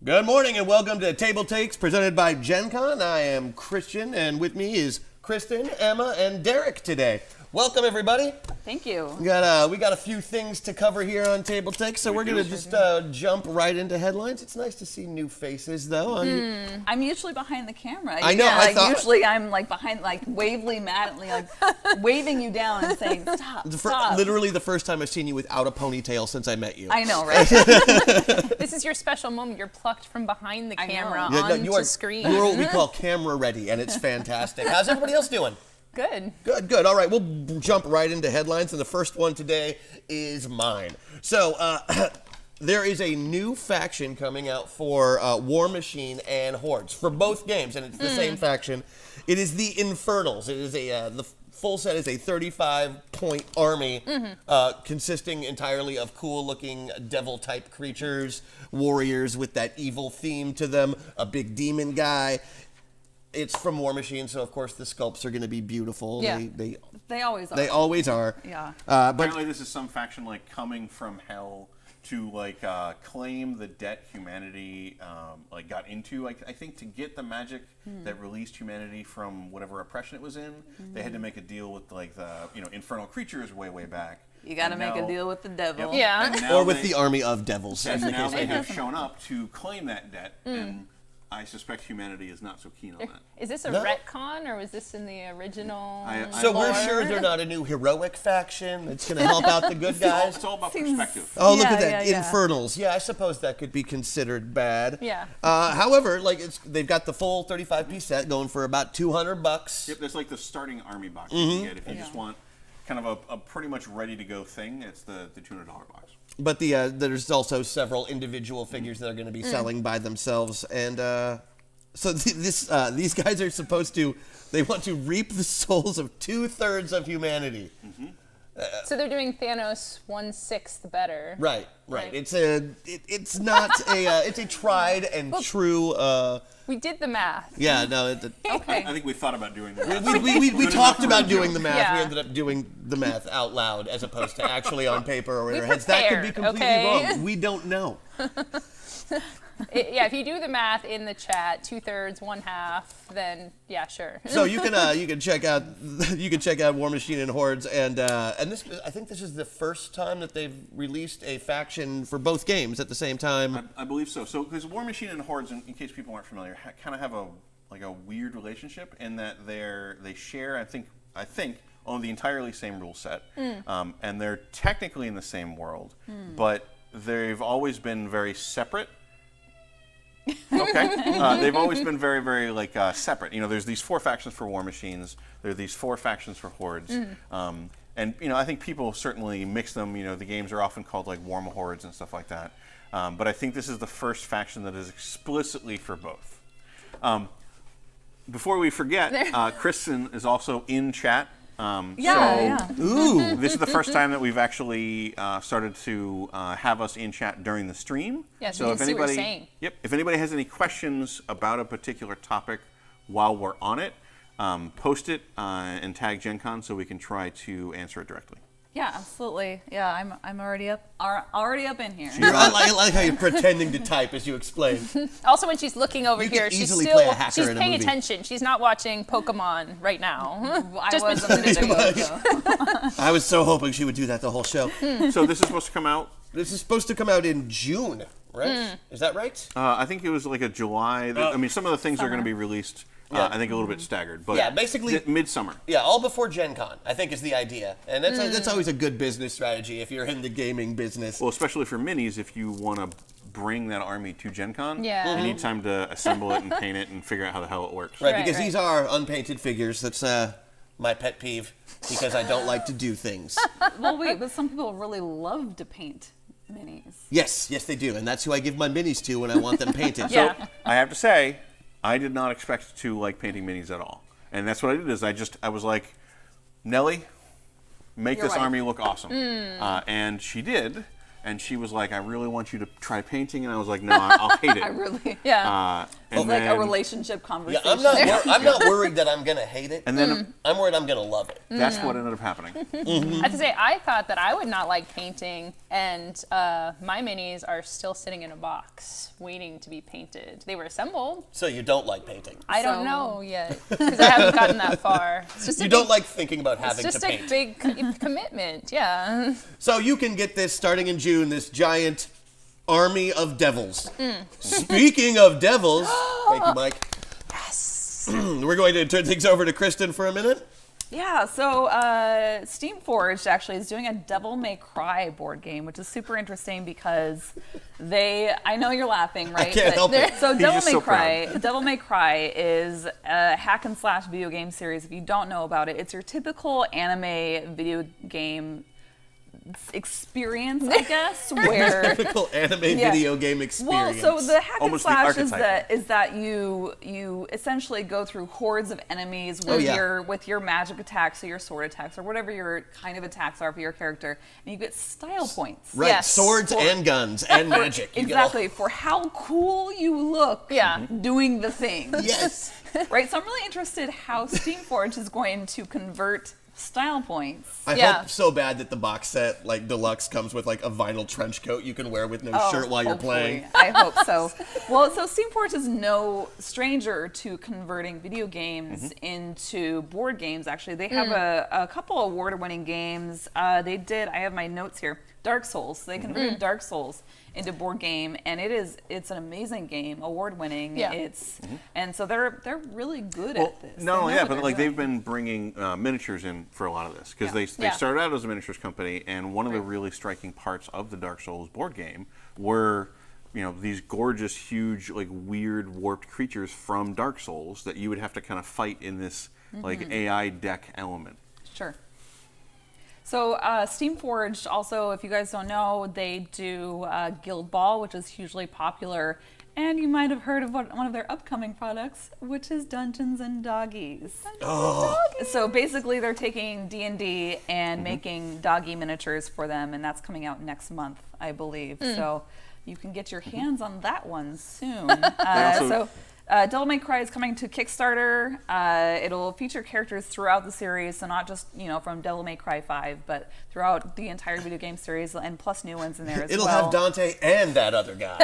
Good morning and welcome to TableTakes presented by Gen Con. I am Christian and with me is Kristen, Emma, and Derek today. Welcome everybody. Thank you. We got a few things to cover here on TableTakes, so we're going to just jump right into headlines. It's nice to see new faces though. I'm usually behind the camera. I know. Yeah, usually I'm like behind, like wavely, madly, like waving you down and saying stop. Literally the first time I've seen you without a ponytail since I met you. I know, right? This is your special moment. You're plucked from behind the camera onto screen. You're what we call camera ready, and it's fantastic. How's everybody else doing? Good. Good. All right, we'll jump right into headlines, and the first one today is mine. So, there is a new faction coming out for WARMACHINE and HORDES for both games, and it's the same faction. It is the Infernals. It is the full set is a 35-point army consisting entirely of cool-looking devil-type creatures, warriors with that evil theme to them, a big demon guy. It's from WARMACHINE, so of course the sculpts are going to be beautiful. Yeah. They always are. They always are. Yeah. But apparently this is some faction like coming from hell to like claim the debt humanity like got into. I think to get the magic that released humanity from whatever oppression it was in, they had to make a deal with like the infernal creatures way back. You got to make a deal with the devil. Yep. Yeah. or with the army of devils. And now they have shown up to claim that debt, and I suspect humanity is not so keen on that. Is this a No. retcon, or was this in the original? So we're lore? sure they're not a new heroic faction that's going to help out the good guys. It's all about perspective. Oh, look Yeah, at that. yeah. Infernals. Yeah, I suppose that could be considered bad. Yeah. However, they've got the full 35-piece set going for about $200. Yep, there's like the starting army box you can get if you just want kind of a pretty much ready-to-go thing. It's the $200 box. But there's also several individual figures that are going to be selling by themselves, and so these guys are supposed to. They want to reap the souls of 2/3 of humanity. So they're doing Thanos 1/6 better. Right. Right. It's not a it's a tried and true. We did the math. Yeah. No. Okay. I think we thought about doing that. We talked about doing the math. Yeah. We ended up doing the math out loud as opposed to actually on paper or in our heads. prepared, That could be completely okay? wrong. We don't know. Yeah, if you do the math in the chat, 2/3, 1/2, then yeah, sure. So you can check out WARMACHINE and HORDES, and this, I think this is the first time that they've released a faction for both games at the same time. I believe so. So because WARMACHINE and HORDES, in case people aren't familiar, kind of have a weird relationship in that they share I think own the entirely same rule set, and they're technically in the same world, but they've always been very separate. Okay, they've always been very, very separate. There's these 4 factions for WARMACHINEs. There are these 4 factions for HORDES. And I think people certainly mix them. The games are often called like WARMAHORDES and stuff like that. But I think this is the first faction that is explicitly for both. Before we forget, Kristen is also in chat. Ooh. This is the first time that we've actually started to have us in chat during the stream. Yeah, so you can see what you're saying. Yep. If anybody has any questions about a particular topic while we're on it, post it and tag Gen Con so we can try to answer it directly. Yeah, absolutely. Yeah, I'm already up in here. I like how you're pretending to type as you explain. Also, when she's looking over You here, could she's easily play a hacker she's in a paying movie. attention. She's not watching Pokemon right now. I was a minute ago. I was so hoping she would do that the whole show. So this is supposed to come out? This is supposed to come out in June, right? Is that right? I think it was like a July. I mean, some of the things are going to be released. I think a little bit staggered, but basically midsummer. Yeah, all before Gen Con, I think is the idea. And that's always a good business strategy if you're in the gaming business. Well, especially for minis, if you want to bring that army to Gen Con, Yeah. you need time to assemble it and paint it and figure out how the hell it works. Right, Right, because right. these are unpainted figures. That's my pet peeve because I don't like to do things. Well, wait, but some people really love to paint minis. Yes, they do. And that's who I give my minis to when I want them painted. Yeah. So I have to say, I did not expect to like painting minis at all. And that's what I did is I was like, Nellie, make You're this right. army look awesome. And she did. and she was like, I really want you to try painting, and I was like, no, I'll hate it. I really. Yeah. And It's like a then- relationship Yeah, conversation. I'm not worried that I'm gonna hate it. And then I'm worried I'm gonna love it. that's what ended up happening. I have to say, I thought that I would not like painting, and my minis are still sitting in a box waiting to be painted. They were assembled. So you don't like painting. I don't So- know yet because I haven't gotten that far. It's just You a don't big, like thinking about it's having to just a paint. big commitment. Yeah. So you can get this starting in June, this giant army of devils. Speaking of devils, thank you, Mike. Yes. We're going to turn things over to Kristen for a minute. Yeah, so Steamforged actually is doing a Devil May Cry board game, which is super interesting because I know you're laughing, right? can't help it. So He's just so proud. Devil May Cry is a hack and slash video game series. If you don't know about it, it's your typical anime video game experience, I guess, where Typical anime Yeah. video game well, experience. so the hack and Almost the slash is archetype. that you essentially go through hordes of enemies with your magic attacks or your sword attacks or whatever your kind of attacks are for your character, and you get style points. right, Yes. swords and guns and magic. You get all- Exactly, for how cool you look Yeah. doing the thing. Yes. Right, so I'm really interested how Steamforged is going to convert style points. I Yeah. hope so bad that the box set, like deluxe, comes with like a vinyl trench coat you can wear with no shirt while you're Hopefully. playing. I hope so. Well, so Steamforged is no stranger to converting video games into board games. Actually, they have a couple award-winning games. They did. I have my notes here. Dark Souls. They converted Dark Souls into board game, and it's an amazing game, award-winning. Yeah. And so they're really good Well, at this. not They only know that, what but they're like doing. they've been bringing miniatures in for a lot of this because they Yeah. started out as a miniatures company, and one of the really striking parts of the Dark Souls board game were these gorgeous, huge, like weird warped creatures from Dark Souls that you would have to kind of fight in this like AI deck element. Sure. So Steamforged also, if you guys don't know, they do Guild Ball, which is hugely popular. And you might have heard of one of their upcoming products, which is Dungeons and Doggies. So basically they're taking D&D and making doggy miniatures for them, and that's coming out next month, I believe. So you can get your hands on that one soon. also- Devil May Cry is coming to Kickstarter. It'll feature characters throughout the series, so not just from Devil May Cry 5, but throughout the entire video game series, and plus new ones in there as It'll well. have Dante and that other guy.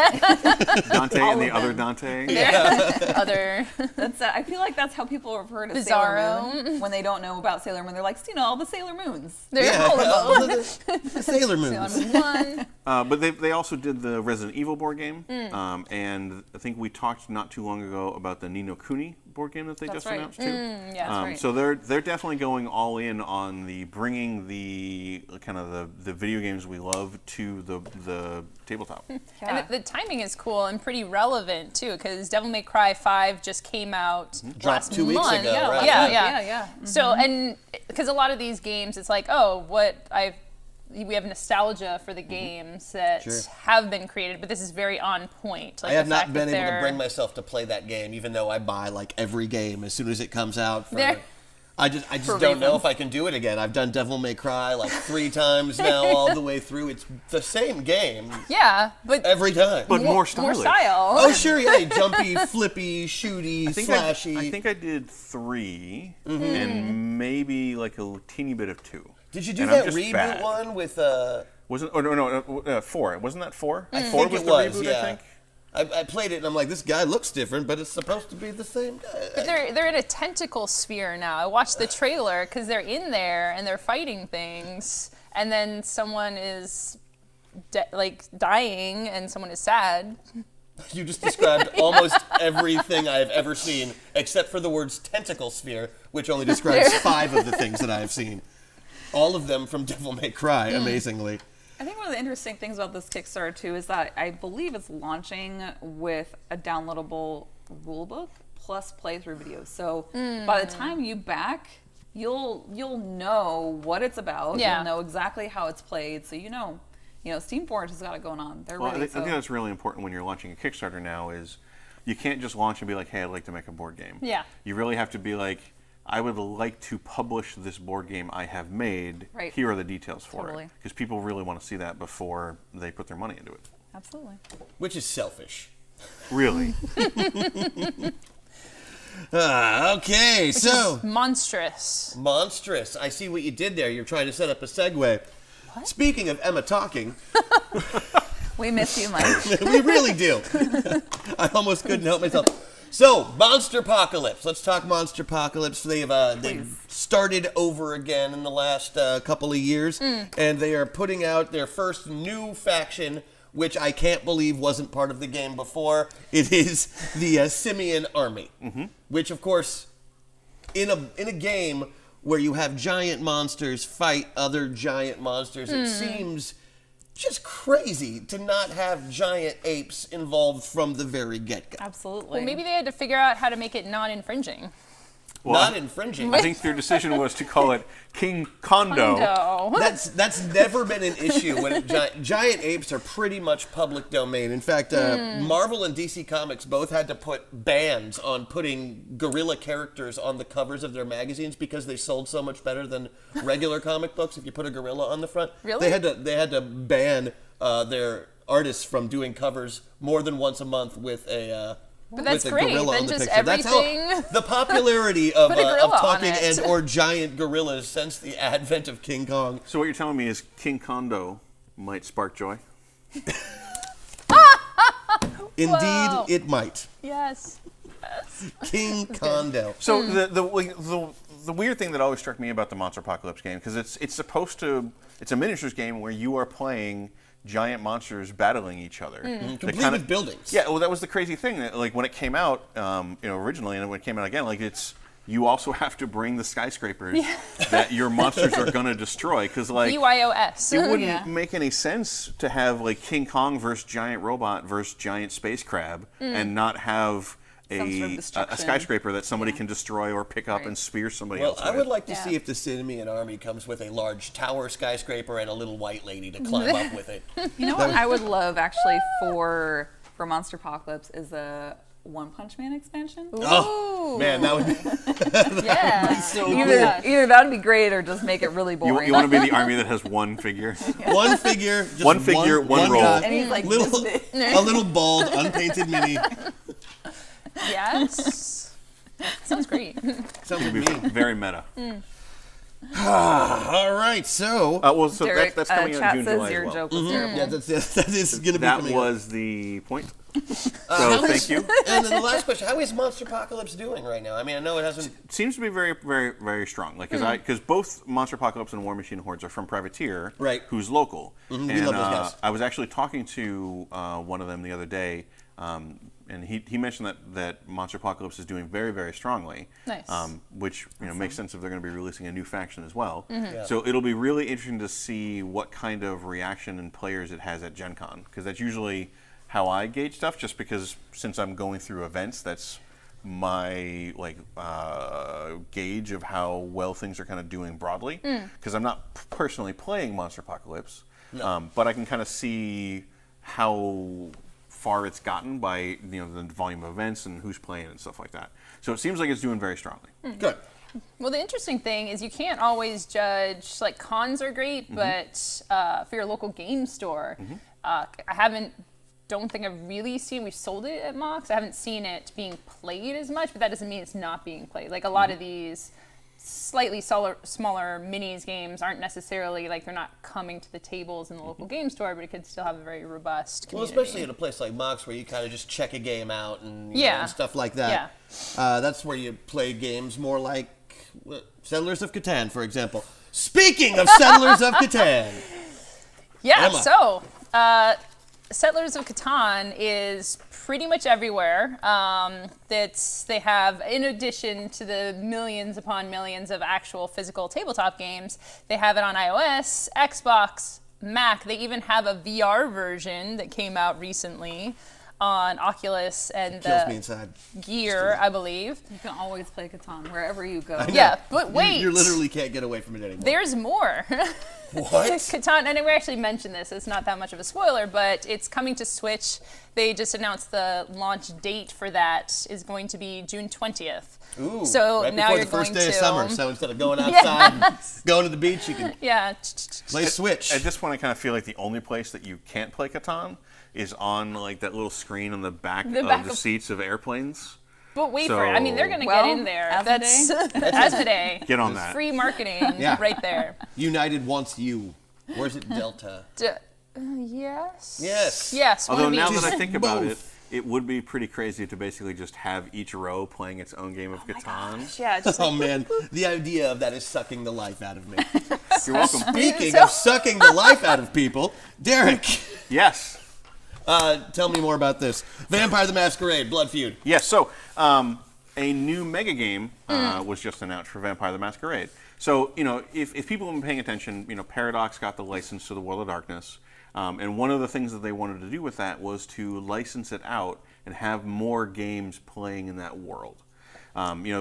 Dante All and the of other them. Dante. Other. That's I feel like that's how people refer to Bizarro. Sailor Moon when they don't know about Sailor Moon. They're like, all the Sailor Moons. There's Yeah, all of them. all of the Sailor Moons. One. But they also did the Resident Evil board game, and I think we talked not too long ago about the Ni no Kuni board game that they That's just right. announced too. Yeah. That's right. So they're definitely going all in on the bringing the kind of the video games we love to the tabletop. Yeah. And the timing is cool and pretty relevant too, because Devil May Cry 5 just came out Dropped last 2 weeks month. ago, yeah, right? Yeah, yeah. So, and because a lot of these games, it's like, we have nostalgia for the games that Sure. have been created, but this is very on point. Like I have the not fact been that able to they're- bring myself to play that game, even though I buy like every game as soon as it comes out. There- I just For don't know reasons. if I can do it again. I've done Devil May Cry like 3 times now, all the way through. It's the same game Yeah, but every time. But more more stylish. style. Oh sure, yeah, jumpy, flippy, shooty, I think slashy. I think I did 3 and maybe like a teeny bit of 2. Did you do And I'm that just reboot bad. one with? Wasn't? Oh no, 4. Wasn't that 4? I 4 think was it the was. reboot. Yeah. I think. I played it and I'm like, this guy looks different, but it's supposed to be the same guy. But they're in a tentacle sphere now. I watched the trailer because they're in there and they're fighting things, and then someone is dying and someone is sad. You just described almost everything I've ever seen, except for the words tentacle sphere, which only describes 5 of the things that I've seen. All of them from Devil May Cry, amazingly. I think one of the interesting things about this Kickstarter too is that I believe it's launching with a downloadable rulebook plus playthrough videos. So by the time you back, you'll know what it's about. Yeah. You'll know exactly how it's played. So Steamforged has got it going on. They're Well, ready. I think that's really important when you're launching a Kickstarter now is you can't just launch and be like, hey, I'd like to make a board game. Yeah. You really have to be like, I would like to publish this board game I have made. Right. Here are the details for Totally. it. Because people really want to see that before they put their money into it. Absolutely. Which is selfish. Really. Okay, so Monstrous. monstrous. I see what you did there. You're trying to set up a segue. Speaking of Emma talking, We miss you, Mike. we really do. I almost couldn't help myself. So, Monsterpocalypse. Let's talk Monsterpocalypse. They've started over again in the last couple of years, and they are putting out their first new faction, which I can't believe wasn't part of the game before. It is the Simian Army, which, of course, in a game where you have giant monsters fight other giant monsters, it seems just crazy to not have giant apes involved from the very get-go. Absolutely. Well, maybe they had to figure out how to make it non-infringing. Well, Not infringing. I think their decision was to call it King Kondo. No. That's never been an issue when giant apes are pretty much public domain. In fact, Marvel and DC Comics both had to put bans on putting gorilla characters on the covers of their magazines because they sold so much better than regular comic books. If you put a gorilla on the front, Really? they had to ban their artists from doing covers more than once a month with a. But that's with a great. gorilla Then on the just picture. That's how everything- the popularity of Put a gorilla on talking it. and or giant gorillas since the advent of King Kong. So what you're telling me is King Kondo might spark joy? Indeed, Whoa. it might. Yes. King Kondo. So the weird thing that always struck me about the Monsterpocalypse game, because it's a miniatures game where you are playing giant monsters battling each other. Complete with buildings. Yeah, well, that was the crazy thing. That, like when it came out, originally, and when it came out again, you also have to bring the skyscrapers that your monsters are gonna destroy, because BYOS. it wouldn't Yeah. make any sense to have King Kong versus giant robot versus giant space crab, and not have Some sort of a destruction. skyscraper that somebody can destroy or pick up Right. and spear somebody Well, else I with. would like to Yeah. see if the Simian Army comes with a large tower skyscraper and a little white lady to climb up with it. You know what I would love actually for Monsterpocalypse is a One Punch Man expansion. Oh, man, that would be Yeah. so Either that would be great or just make it really You, boring. you want to be the army that has one figure? one figure, just One figure, one roll. guy, and he's like little, this big. a little bald, unpainted mini. Yes. Sounds great. Sounds like It'd be me. very meta. All right, so So Derek, that's coming out chat in June, says July your as well. joke was terrible. yeah, that is going to be That coming out. was the point. How So is- thank you. And then the last question: how is Monsterpocalypse doing right now? I mean, I know it hasn't. Seems to be very, very, very strong. Because both Monsterpocalypse and Warmachine and Hordes are from Privateer, Right. Who's local. We And love those guys. I was actually talking to one of them the other day, and he mentioned that Monsterpocalypse is doing very, very strongly. Nice. Which makes sense if they're going to be releasing a new faction as well. Yeah. So it'll be really interesting to see what kind of reaction and players it has at Gen Con, because that's usually how I gauge stuff, just because since I'm going through events, that's my gauge of how well things are kind of doing broadly, because I'm not personally playing Monsterpocalypse, but I can kind of see how far it's gotten by the volume of events and who's playing and stuff like that. So it seems like it's doing very strongly. Good. Well, the interesting thing is you can't always judge, cons are great, but for your local game store, don't think I've really seen, we've sold it at Mox, I haven't seen it being played as much, but that doesn't mean it's not being played. A lot of these slightly smaller minis games aren't necessarily, they're not coming to the tables in the local game store, but it could still have a very robust Well, community. especially at a place like Mox where you kind of just check a game out and, Yeah. and stuff like that. That's where you play games more like Settlers of Catan, for example. Speaking of Settlers of Catan, Yeah, Emma. so Settlers of Catan is pretty much everywhere. They have, in addition to the millions upon millions of actual physical tabletop games, they have it on iOS, Xbox, Mac. They even have a VR version that came out recently on Oculus and kills me the inside. Gear, I believe. You can always play Catan wherever you go. Yeah, but wait. You literally can't get away from it anymore. There's more. What? Catan, and we actually mentioned this, it's not that much of a spoiler, but it's coming to Switch. They just announced the launch date for that is going to be June 20th. Ooh, So right now before you're the first going day to of summer, so instead of going outside and going to the beach, you can Yeah. play Switch. At this point, I kind of feel like the only place that you can't play Catan is on like that little screen on the back of the seats of airplanes. But wait for it. I mean, they're going to get in there. Asmodee. Get on that. Free marketing right there. United wants you. Where's it, Delta? Yes. Yes. Yes. Although one of now each. that I think about it, Both. it would be pretty crazy to basically just have each row playing its own game of Catan. Yeah, just Oh man, the idea of that is sucking the life out of me. You're welcome. Speaking of sucking the life out of people, Derek, Yes. tell me more about this. Vampire the Masquerade, Blood Feud. Yes, so a new mega game was just announced for Vampire the Masquerade. So, if people have been paying attention, Paradox got the license to the World of Darkness. And one of the things that they wanted to do with that was to license it out and have more games playing in that world.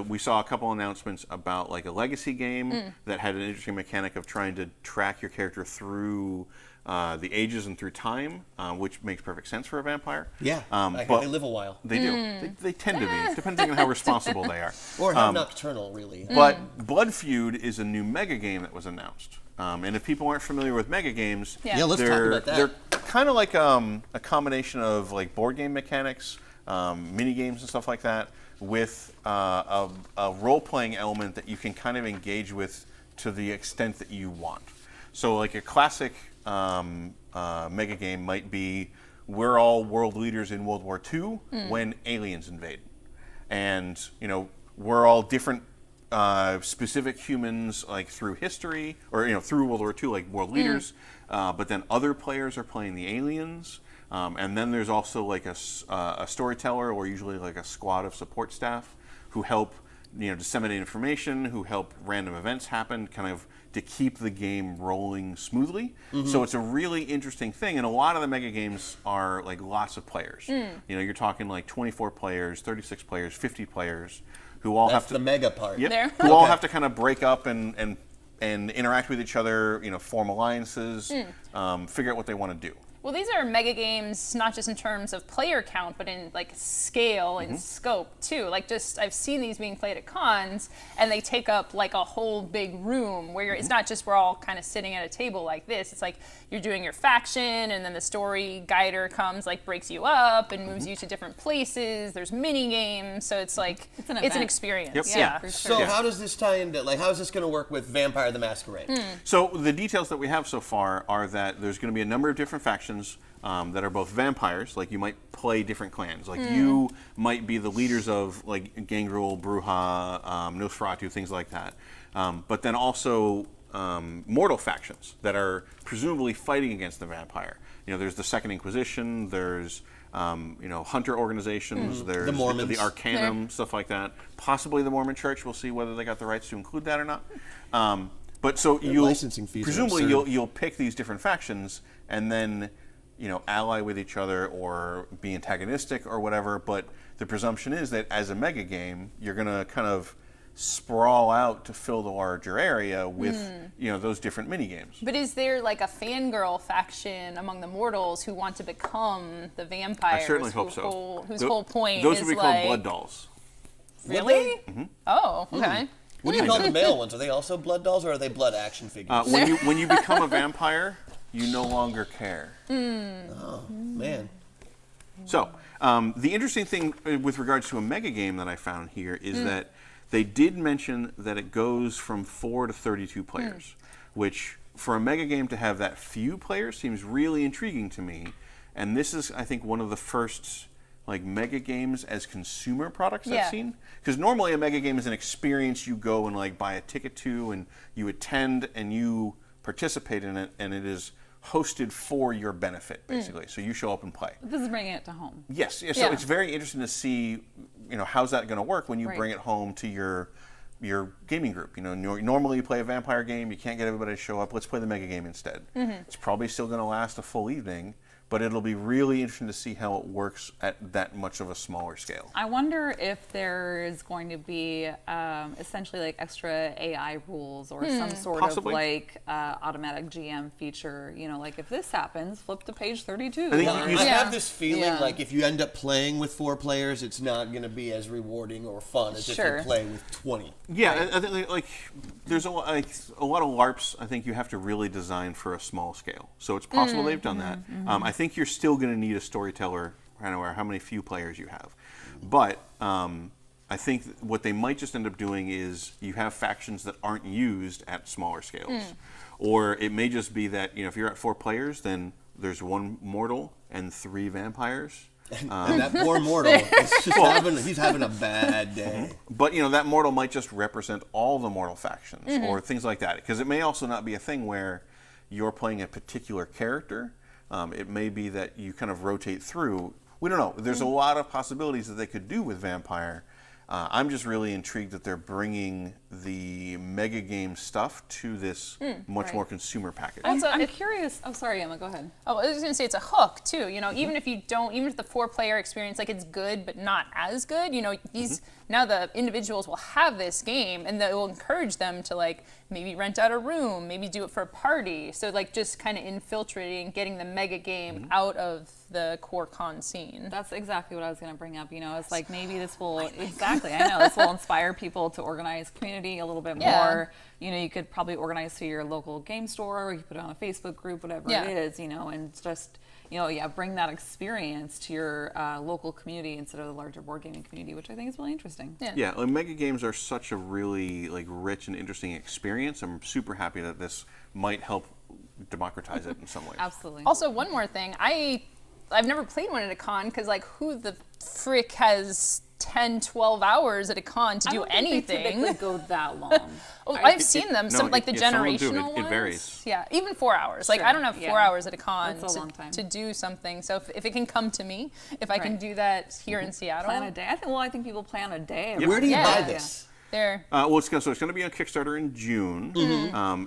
We saw a couple announcements about like a legacy game that had an interesting mechanic of trying to track your character through the ages and through time, which makes perfect sense for a vampire. Yeah, but they live a while. they do. They tend to be, depending on how responsible they are. Or how nocturnal, really. But Blood Feud is a new mega game that was announced. And if people aren't familiar with mega games, Yeah. Yeah, let's talk about that. they're kind of like a combination of like board game mechanics, mini games and stuff like that, with a role-playing element that you can kind of engage with to the extent that you want. So like a classic mega game might be, we're all world leaders in World War II when aliens invade. And, we're all different specific humans like through history or through World War II, like world leaders, but then other players are playing the aliens, and then there's also like a storyteller or usually like a squad of support staff who help disseminate information, who help random events happen, kind of to keep the game rolling smoothly. So it's a really interesting thing, and a lot of the mega games are like lots of players. You're talking like 24 players, 36 players, 50 players who all That's have to the mega part. Yep. There. Who all Okay. have to kind of break up and interact with each other, form alliances, figure out what they want to do. Well, these are mega games, not just in terms of player count, but in like scale and scope too. Like I've seen these being played at cons, and they take up like a whole big room where it's not just we're all kind of sitting at a table like this. It's like you're doing your faction, and then the story guider comes, like breaks you up and moves you to different places. There's mini games, so it's like It's an an event. experience. Yep. Yeah. For So sure. how does this tie into, how is this going to work with Vampire the Masquerade? So the details that we have so far are that there's going to be a number of different factions that are both vampires. Like you might play different clans. Like you might be the leaders of like Gangrel, Bruja, Nosferatu, things like that. But then also mortal factions that are presumably fighting against the vampire. There's the Second Inquisition. There's hunter organizations. There's The Mormons. the Arcanum, stuff like that. Possibly the Mormon Church. We'll see whether they got the rights to include that or not. But so you'll licensing fees are presumably absurd. you'll pick these different factions and then ally with each other or be antagonistic or whatever. But the presumption is that as a mega game, you're going to kind of sprawl out to fill the larger area with those different mini games. But is there like a fangirl faction among the mortals who want to become the vampires? I certainly hope so. Whose whole point those is would be like, called blood dolls. Really? Oh, okay. What do you call the male ones? Are they also blood dolls, or are they blood action figures? When you become a vampire, you no longer care. Oh, man. So, the interesting thing with regards to a mega game that I found here is that they did mention that it goes from 4 to 32 players, which for a mega game to have that few players seems really intriguing to me. And this is, I think, one of the first like mega games as consumer products Yeah. I've seen. Because normally a mega game is an experience you go and like buy a ticket to, and you attend and you participate in it, and it is hosted for your benefit, basically. So you show up and play. This is bringing it to home. Yes. So Yeah. it's very interesting to see, how's that going to work when you Right. bring it home to your gaming group. Normally you play a vampire game, you can't get everybody to show up. Let's play the mega game instead. It's probably still going to last a full evening, but it'll be really interesting to see how it works at that much of a smaller scale. I wonder if there is going to be essentially like extra AI rules or some sort Possibly. of like automatic GM feature. You know, like if this happens, flip to page 32. I think I you- have this feeling Yeah. like if you end up playing with 4 players, it's not going to be as rewarding or fun as if Sure. you play with 20. Yeah, I think like there's a lot of LARPs. I think you have to really design for a small scale. So it's possible they've done that. I think you're still going to need a storyteller, no matter how many few players you have. But I think what they might just end up doing is you have factions that aren't used at smaller scales, or it may just be that if you're at 4 players, then there's 1 mortal and 3 vampires. And that poor mortal is just he's having a bad day. But that mortal might just represent all the mortal factions or things like that. Because it may also not be a thing where you're playing a particular character. It may be that you kind of rotate through. We don't know. There's a lot of possibilities that they could do with Vampire. I'm just really intrigued that they're bringing the mega game stuff to this much more consumer package. I'm curious. Oh, sorry, Emma. Go ahead. Oh, I was going to say it's a hook too. Even if the 4-player experience, like it's good but not as good. These now the individuals will have this game, and that will encourage them to like maybe rent out a room, maybe do it for a party. So like just kind of infiltrating, getting the mega game out of the core con scene. That's exactly what I was going to bring up. It's like maybe this will this will inspire people to organize community a little bit more. You could probably organize to your local game store, or you could put it on a Facebook group, whatever it is. And just bring that experience to your local community instead of the larger board gaming community, which I think is really interesting. Yeah, mega games are such a really rich and interesting experience. I'm super happy that this might help democratize it in some ways. Absolutely. Also, one more thing. I've never played one at a con because who the frick has 10, 12 hours at a con to do anything? They typically go that long. I've seen them. Some the some will do. generational It ones. varies. Yeah, even 4 hours. Sure, I don't have 4 hours at a con That's a long time. to do something. So if it can come to me, if I can do that here in Seattle, Plan a day. I think people plan a day. Where do you Yeah. buy this? there. It's going to be on Kickstarter in June.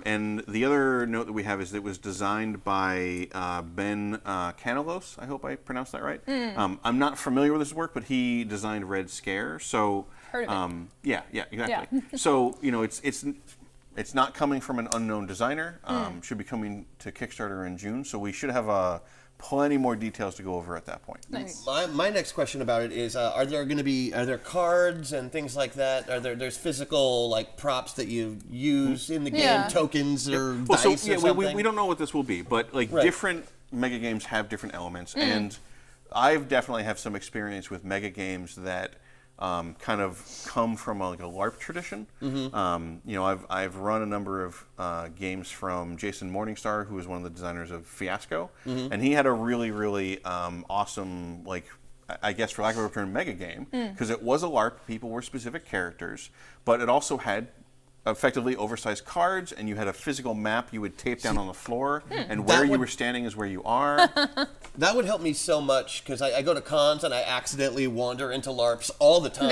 And the other note that we have is that it was designed by Ben Canalos. I hope I pronounced that right. I'm not familiar with his work, but he designed Red Scare. So Heard of it. yeah, exactly. So it's not coming from an unknown designer. Should be coming to Kickstarter in June. So we should have plenty more details to go over at that point. Nice. My next question about it is: are there cards and things like that? There's physical props that you use in the game, Yeah. tokens or Well, so dice or yeah, something? we don't know what this will be, but Right. different mega games have different elements, and I've definitely have some experience with mega games that kind of come from a LARP tradition. I've run a number of games from Jason Morningstar, who is one of the designers of Fiasco, and he had a really, really awesome, I guess for lack of a better term, mega game, because it was a LARP. People were specific characters, but it also had effectively oversized cards, and you had a physical map you would tape down on the floor, and where you were standing is where you are. That would help me so much because I go to cons and I accidentally wander into LARPs all the time.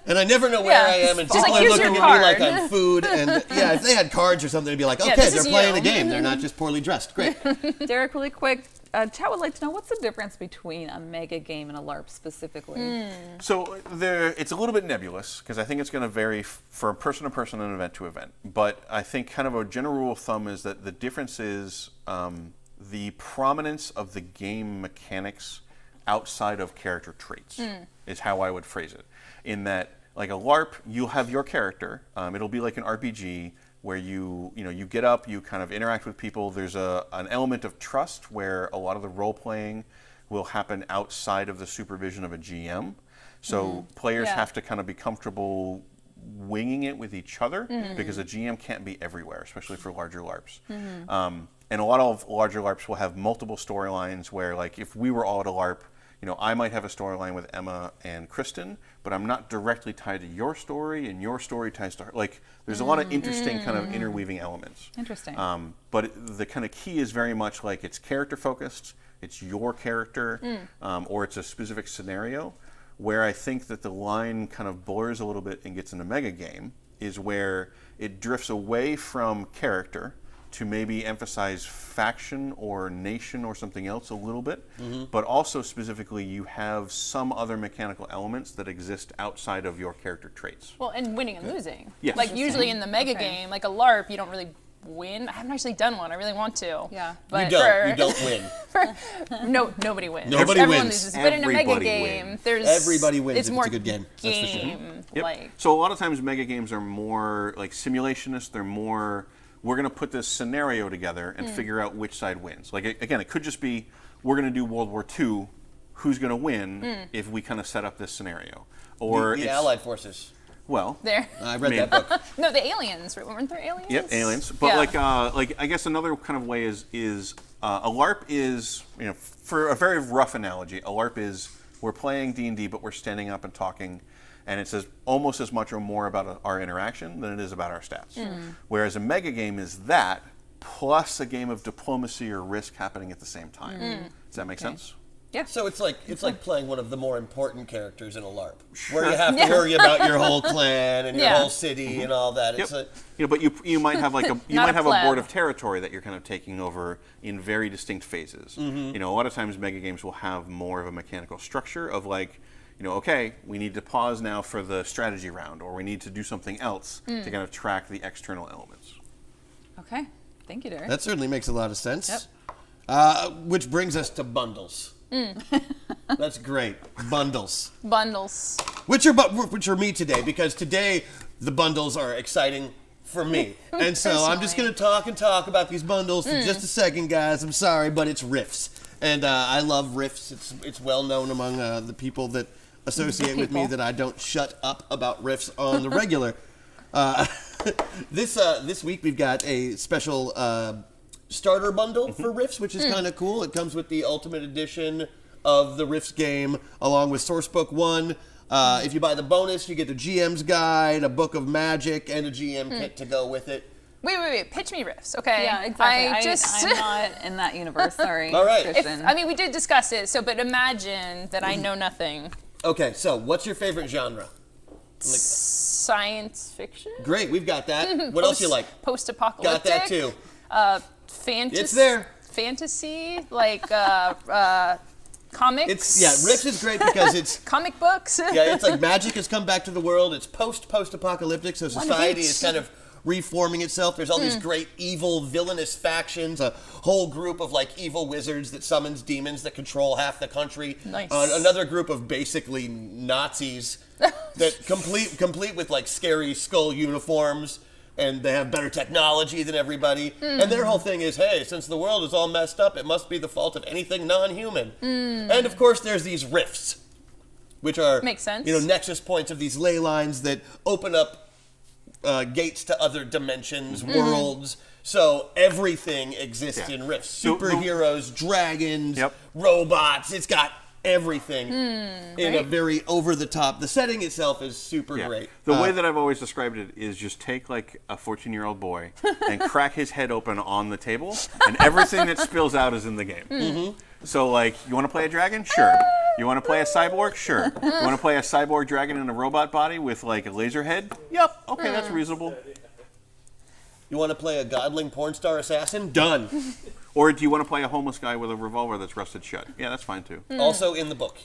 And I never know where Yeah. I am, and Just people are here's looking your at me like card. I'm food. And yeah, if they had cards or something, it'd be like, okay, this they're is playing you. a game. They're not just poorly dressed. Great. Derek, really quick, chat would like to know what's the difference between a mega game and a LARP specifically. So it's a little bit nebulous because I think it's going to vary from person to person and event to event. But I think kind of a general rule of thumb is that the difference is the prominence of the game mechanics outside of character traits is how I would phrase it. In that, like a LARP, you'll have your character. It'll be like an RPG where you get up, you kind of interact with people. There's an element of trust where a lot of the role playing will happen outside of the supervision of a GM. So players have to kind of be comfortable winging it with each other because a GM can't be everywhere, especially for larger LARPs. And a lot of larger LARPs will have multiple storylines where, if we were all at a LARP, I might have a storyline with Emma and Kristen, but I'm not directly tied to your story, and your story ties to her. There's a lot of interesting kind of interweaving elements. Interesting. But the kind of key is very much it's character focused, it's your character, or it's a specific scenario. Where I think that the line kind of blurs a little bit and gets in a mega game is where it drifts away from character to maybe emphasize faction or nation or something else a little bit, but also specifically you have some other mechanical elements that exist outside of your character traits. Well, and winning and losing. Yes. Like usually in the mega game, like a LARP, you don't really win. I haven't actually done one. I really want to. Yeah. But You don't win. nobody wins. Nobody Everyone wins. loses. But in a mega Everybody game, wins. there's Everybody wins It's if more it's a good game. That's for sure. game Yep. like. So a lot of times mega games are more like simulationist. They're more, we're going to put this scenario together and figure out which side wins. Like again, it could just be, we're going to do World War II. Who's going to win if we kind of set up this scenario? Or The it's- Allied forces. Well, There. I read Man. that book. No, the aliens. Weren't there aliens? Yep, aliens. But Yeah. like I guess another kind of way is a LARP is, you know, for a very rough analogy, a LARP is we're playing D&D, but we're standing up and talking, and it's almost as much or more about our interaction than it is about our stats. Whereas a mega game is that plus a game of diplomacy or risk happening at the same time. Does that make sense? So it's like playing one of the more important characters in a LARP, where you have to worry about your whole clan and your Yeah. whole city and all that. It's Yep. But you might have like a Not a a pleb. board of territory that you're kind of taking over in very distinct phases. You know, a lot of times mega games will have more of a mechanical structure of like, you know, okay, we need to pause now for the strategy round, or we need to do something else to kind of track the external elements. Okay. Thank you, Derek. That certainly makes a lot of sense. Yep. Which brings us to bundles. That's great. Bundles. Bundles. Which are me today, because today the bundles are exciting for me. And so I'm just going to talk about these bundles for just a second, guys. I'm sorry, but it's riffs. And I love riffs. It's well known among the people that associate with me people. that I don't shut up about riffs on the regular. This week we've got a special starter bundle for Riffs, which is kind of cool. It comes with the Ultimate Edition of the Riffs game, along with Sourcebook 1. If you buy the bonus, you get the GM's Guide, a book of magic, and a GM kit to go with it. Wait. Pitch me riffs, okay? Yeah, exactly. I'm I'm not in that universe. Sorry. All right. Christian. we did discuss it. So, but imagine that I know nothing. Okay, so what's your favorite genre? Science fiction. Great, we've got that. What else you like? Post-apocalyptic. Got that too. Fantasy. It's there. Fantasy, like comics. Riffs is great because it's comic books. yeah, it's like magic has come back to the world. It's post-apocalyptic, so society is kind of reforming itself. There's all these great evil, villainous factions, a whole group of like evil wizards that summons demons that control half the country. Nice. Another group of basically Nazis that complete with like scary skull uniforms. And they have better technology than everybody. And their whole thing is, hey, since the world is all messed up, it must be the fault of anything non-human. And of course, there's these rifts, which are Makes sense. nexus points of these ley lines that open up gates to other dimensions, worlds. So everything exists in rifts. So the- Superheroes, dragons, Yep. robots. It's got everything in a very over-the-top. The setting itself is super great. The way that I've always described it is just take like a 14-year-old boy and crack his head open on the table, and everything that spills out is in the game. So like, you want to play a dragon? Sure. You want to play a cyborg? Sure. You want to play a cyborg dragon in a robot body with like a laser head? Yep. Okay, that's reasonable. You want to play a godling porn star assassin? Done. Or do you want to play a homeless guy with a revolver that's rusted shut? Yeah, that's fine too. Also in the book.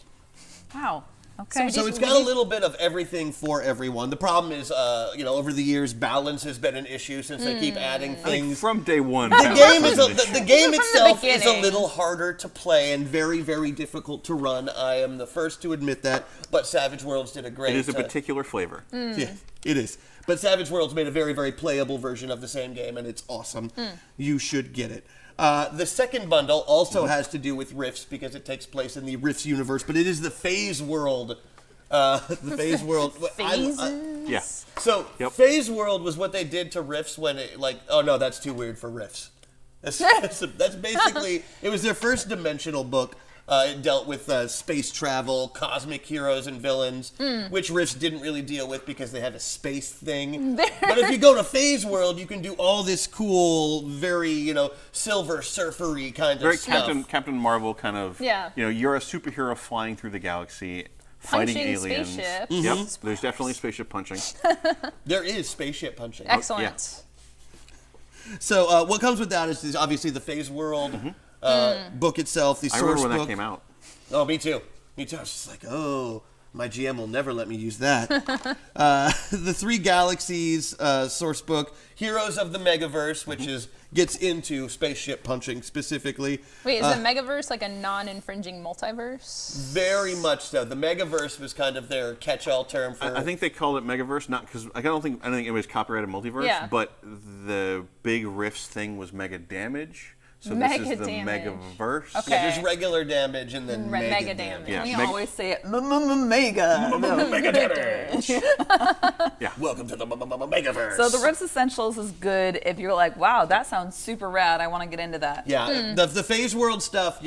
Wow. Okay. So it's got a little bit of everything for everyone. The problem is, over the years, balance has been an issue since they keep adding I think things. from day one. The game is the game From the itself is a beginning. little harder to play and very, very difficult to run. I am the first to admit that. But Savage Worlds did a great. It is a particular flavor. Yeah, it is. But Savage Worlds made a very, very playable version of the same game, and it's awesome. You should get it. The second bundle also has to do with Rifts because it takes place in the Rifts universe, but it is the Phase World. The Phase World. Yeah. So Phase World was what they did to Rifts when it oh no, that's too weird for Rifts. That's basically, it was their first dimensional book. It dealt with space travel, cosmic heroes and villains, which Rifts didn't really deal with because they had a space thing. But if you go to Phase World, you can do all this cool, very, Silver Surfer-y kind Very of stuff. Captain Marvel kind of. Yeah. You're a superhero flying through the galaxy, fighting Punching aliens. spaceships. Yep. There's definitely spaceship punching. There is spaceship punching. Excellent. So what comes with that is obviously the Phase World book itself, the I source remember when book. that came out. Oh, me too. Me too. I was just like, oh, my GM will never let me use that. The Three Galaxies source book, Heroes of the Megaverse, which gets into spaceship punching specifically. Wait, is the Megaverse like a non-infringing multiverse? Very much so. The Megaverse was kind of their catch-all term for. I think they called it Megaverse, not because I don't think it was copyrighted multiverse, Yeah. but the big riffs thing was Mega Damage. So Mega this is the Damage. Megaverse. Okay. Yeah, there's regular damage and then Mega damage. Yeah, We Meg- always say it, mega. Mega damage. Yeah. Welcome to the Megaverse. So the Rifts Essentials is good if you're like, wow, that sounds super rad. I want to get into that. Yeah, the Phase World stuff,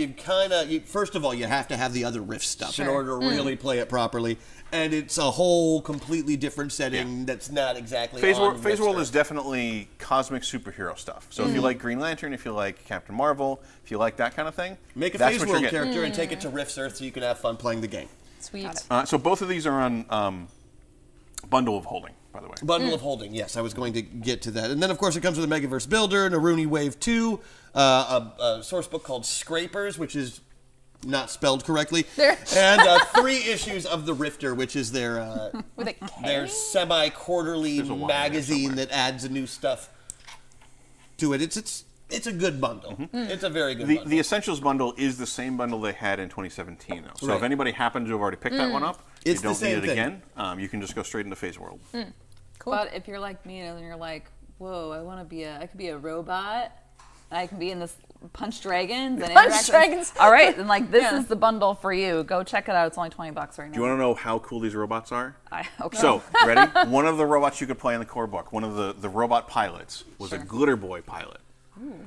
first of all, you have to have the other Rift stuff in Sure. order to really play it properly. And it's a whole completely different setting that's not exactly Phase on World Rift. is definitely cosmic superhero stuff. So if you like Green Lantern, if you like Captain Marvel, if you like that kind of thing, Make a that's Phase what you're World getting. character and take it to Rift's Earth so you can have fun playing the game. Sweet. So both of these are on Bundle of Holding, by the way. Bundle of Holding, yes, I was going to get to that. And then, of course, it comes with a Megaverse Builder, Naruni Wave 2, a source book called Scrapers, which is not spelled correctly, and 3 issues of The Rifter, which is their With a their K? semi-quarterly There's a Y in there magazine somewhere. that adds new stuff to it. It's a good bundle. It's a very good bundle. The Essentials bundle is the same bundle they had in 2017, though. So Right. if anybody happens to have already picked that one up, It's you the don't same need it thing. again. You can just go straight into Phase World. Cool. But if you're like me and you're like, whoa, I could be a robot. I can be in this Punch Dragons and Punch interact with- Dragons. All right, then like this Yeah. is the bundle for you. Go check it out. It's only $20 right now. Do you want to know how cool these robots are? Okay. So, ready? One of the robots you could play in the core book, one of the robot pilots, was a Glitter Boy pilot.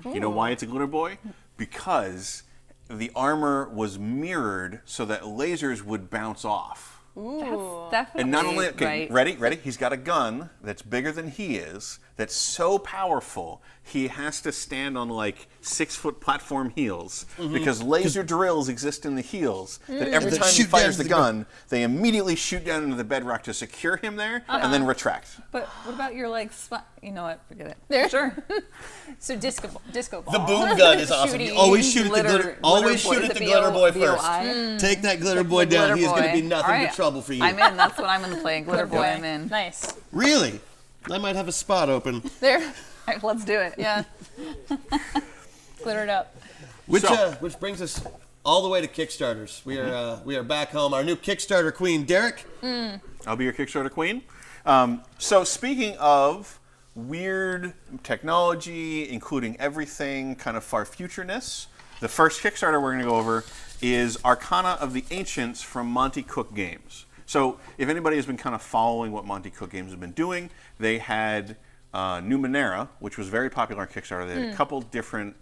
You know why it's a Glitter Boy? Because the armor was mirrored so that lasers would bounce off. That's definitely And not only, right. ready? He's got a gun that's bigger than he is, that's so powerful, he has to stand on like 6-foot platform heels because laser drills exist in the heels that every That time he shoot down fires to the the gun, they immediately shoot down into the bedrock to secure him there and then retract. But what about your like you know what? Forget it. There. Sure. So disco ball. The boom gun is awesome. You Shooting always shoot at the Glitter- glitter. Always glitter shoot boy. at the Is it glitter boy BOI? first. Take that glitter boy The down. Glitter He's going to Boy. be nothing All but right. trouble for you. I'm in. That's what I'm going to play. Glitter Boy. Boy. I'm in. Nice. Really? I might have a spot open. There. All right, let's do it. Yeah. Glittered up. Which brings us all the way to Kickstarters. We are back home. Our new Kickstarter queen, Derek. I'll be your Kickstarter queen. So speaking of weird technology, including everything kind of far futureness, the first Kickstarter we're going to go over is Arcana of the Ancients from Monte Cook Games. So if anybody has been kind of following what Monte Cook Games have been doing, they had Numenera, which was very popular on Kickstarter. They had a couple different